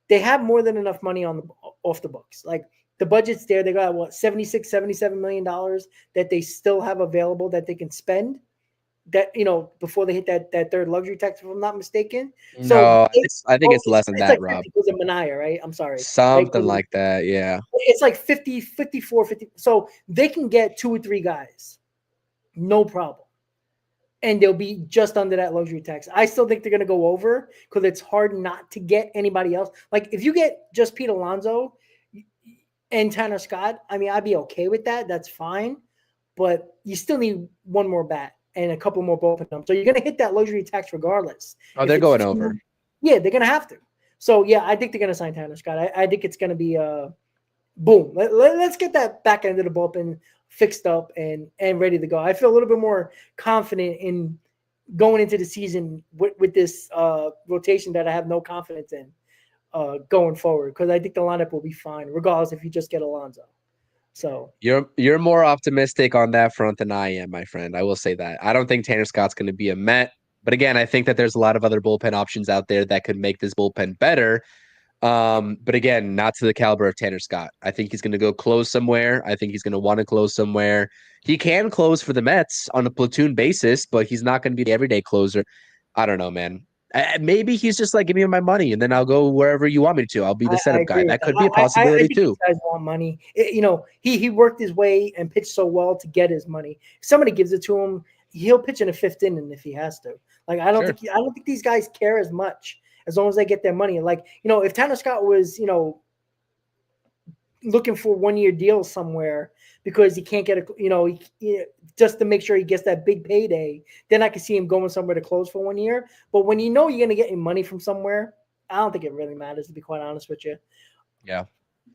They have more than enough money off the books. Like the budget's there. They got $77 million that they still have available that they can spend. That before they hit that third luxury tax, if I'm not mistaken.
No, I think it's less than that,
like
Rob.
Because of Mania, right? I'm sorry,
something like that. Yeah,
it's like 50, 54, 50. So they can get 2 or 3 guys, no problem, and they'll be just under that luxury tax. I still think they're going to go over because it's hard not to get anybody else. Like if you get just Pete Alonso and Tanner Scott, I mean, I'd be okay with that. That's fine, but you still need one more bat and a couple more bullpen. So you're going to hit that luxury tax regardless.
Oh, they're going over.
Yeah, they're going to have to. So, yeah, I think they're going to sign Tanner Scott. I think it's going to be boom. Let's get that back end of the bullpen fixed up and ready to go. I feel a little bit more confident in going into the season with this rotation that I have no confidence in going forward because I think the lineup will be fine regardless if you just get Alonso. So
you're more optimistic on that front than I am, my friend. I will say that. I don't think Tanner Scott's going to be a Met, but again, I think that there's a lot of other bullpen options out there that could make this bullpen better. But again, not to the caliber of Tanner Scott. I think he's going to go close somewhere. I think he's going to want to close somewhere. He can close for the Mets on a platoon basis, but he's not going to be the everyday closer. I don't know, man. Maybe he's just like, give me my money, and then I'll go wherever you want me to. I'll be the setup guy. That could be a possibility too.
These guys want money. He worked his way and pitched so well to get his money. If somebody gives it to him, he'll pitch in the 5th inning if he has to. Like I don't think these guys care as much as long as they get their money. Like if Tanner Scott was looking for 1-year deals somewhere because he can't get just to make sure he gets that big payday, then I can see him going somewhere to close for 1 year. But when you're going to get your money from somewhere, I don't think it really matters, to be quite honest with you.
Yeah.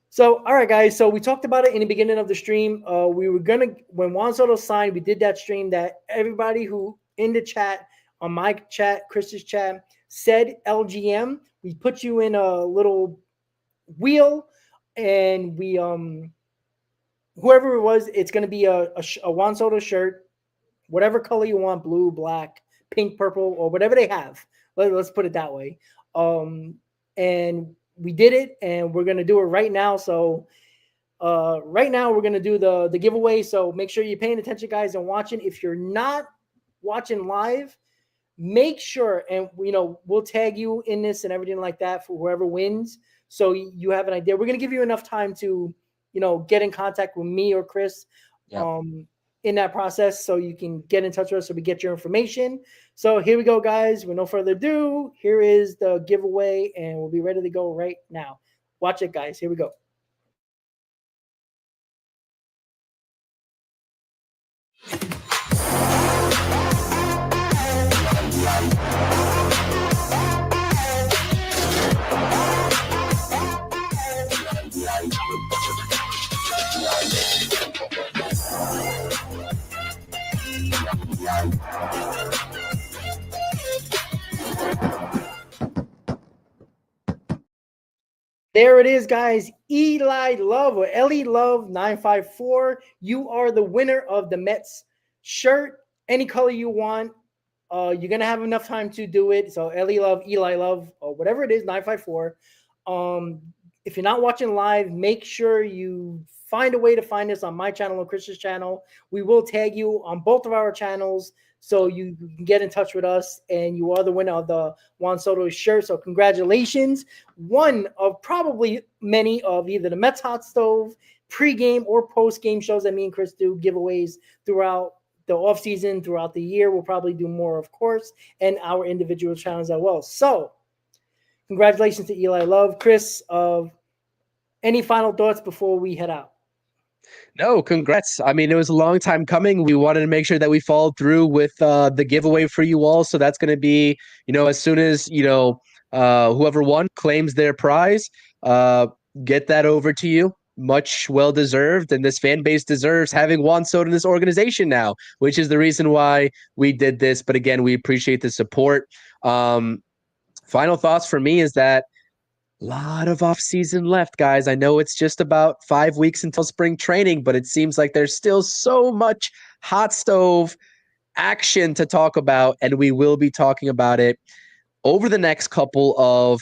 So, all right, guys. So we talked about it in the beginning of the stream. We were when Juan Soto signed, we did that stream that everybody who in the chat, on my chat, Chris's chat, said LGM. We put you in a little wheel, and we whoever it was, it's going to be a Juan Soto shirt, whatever color you want, blue, black, pink, purple, or whatever they have. Let's put it that way. And we did it, and we're going to do it right now. So right now we're going to do the giveaway. So make sure you're paying attention, guys, and watching. If you're not watching live, make sure, and we'll tag you in this and everything like that for whoever wins. So you have an idea. We're going to give you enough time to get in contact with me or Chris in that process so you can get in touch with us so we get your information. So here we go, guys. With no further ado, here is the giveaway, and we'll be ready to go right now. Watch it, guys. Here we go. There it is, guys. Eli Love or Ellie Love 954. You are the winner of the Mets shirt. Any color you want. You're going to have enough time to do it. So Eli Love, or whatever it is, 954. If you're not watching live, make sure you find a way to find us on my channel or Chris's channel. We will tag you on both of our channels so you can get in touch with us, and you are the winner of the Juan Soto shirt. So congratulations. One of probably many of either the Mets Hot Stove pregame or postgame shows that me and Chris do, giveaways throughout the offseason, throughout the year. We'll probably do more, of course, and our individual channels as well. So congratulations to Eli Love. Chris, any final thoughts before we head out?
No, congrats. I mean, it was a long time coming. We wanted to make sure that we followed through with the giveaway for you all. So that's going to be, as soon as, whoever won claims their prize, get that over to you. much well deserved, and this fan base deserves having Juan Soto in this organization now, which is the reason why we did this. But again, we appreciate the support. Final thoughts for me is that a lot of offseason left, guys. I know it's just about 5 weeks until spring training, but it seems like there's still so much hot stove action to talk about, and we will be talking about it over the next couple of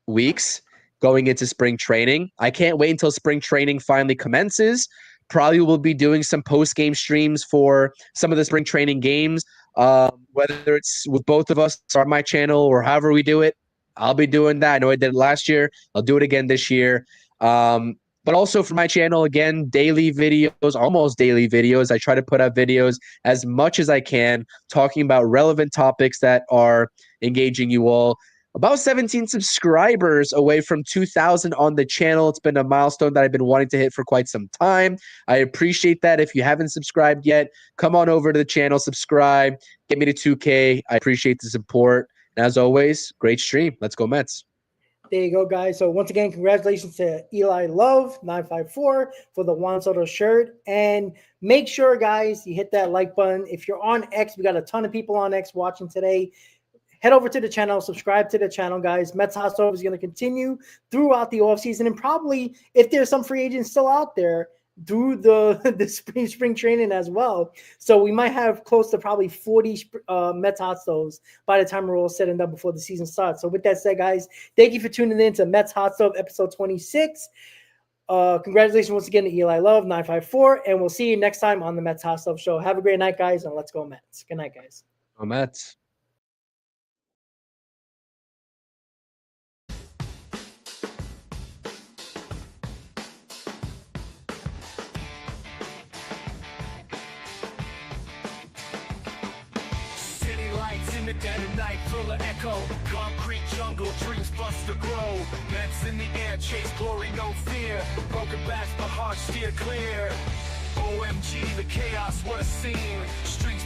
weeks going into spring training. I can't wait until spring training finally commences. Probably will be doing some post-game streams for some of the spring training games, whether it's with both of us or my channel or however we do it. I'll be doing that. I know I did it last year. I'll do it again this year. But also for my channel, again, daily videos, almost daily videos. I try to put out videos as much as I can, talking about relevant topics that are engaging you all. About 17 subscribers away from 2,000 on the channel. It's been a milestone that I've been wanting to hit for quite some time. I appreciate that. If you haven't subscribed yet, come on over to the channel, subscribe, get me to 2K. I appreciate the support. And as always, great stream. Let's go Mets.
There you go, guys. So once again, congratulations to Eli Love 954 for the Juan Soto shirt. And make sure, guys, you hit that like button. If you're on X, we got a ton of people on X watching today. Head over to the channel, subscribe to the channel, guys. Mets Hot Stove is going to continue throughout the offseason, and probably, if there's some free agents still out there, through the spring training as well. So we might have close to probably 40 Mets Hot Stoves by the time we're all said and done before the season starts. So with that said, guys, thank you for tuning in to Mets Hot Stove episode 26. Congratulations once again to Eli Love 954, and we'll see you next time on the Mets Hot Stove show. Have a great night, guys, and let's go Mets. Good night, guys.
Go Mets.
Dead of night, full of echo. Concrete jungle, dreams bust to grow. Mets in the air, chase glory, no fear. Broken backs, but hearts steer clear. OMG, the chaos, what a scene. Streets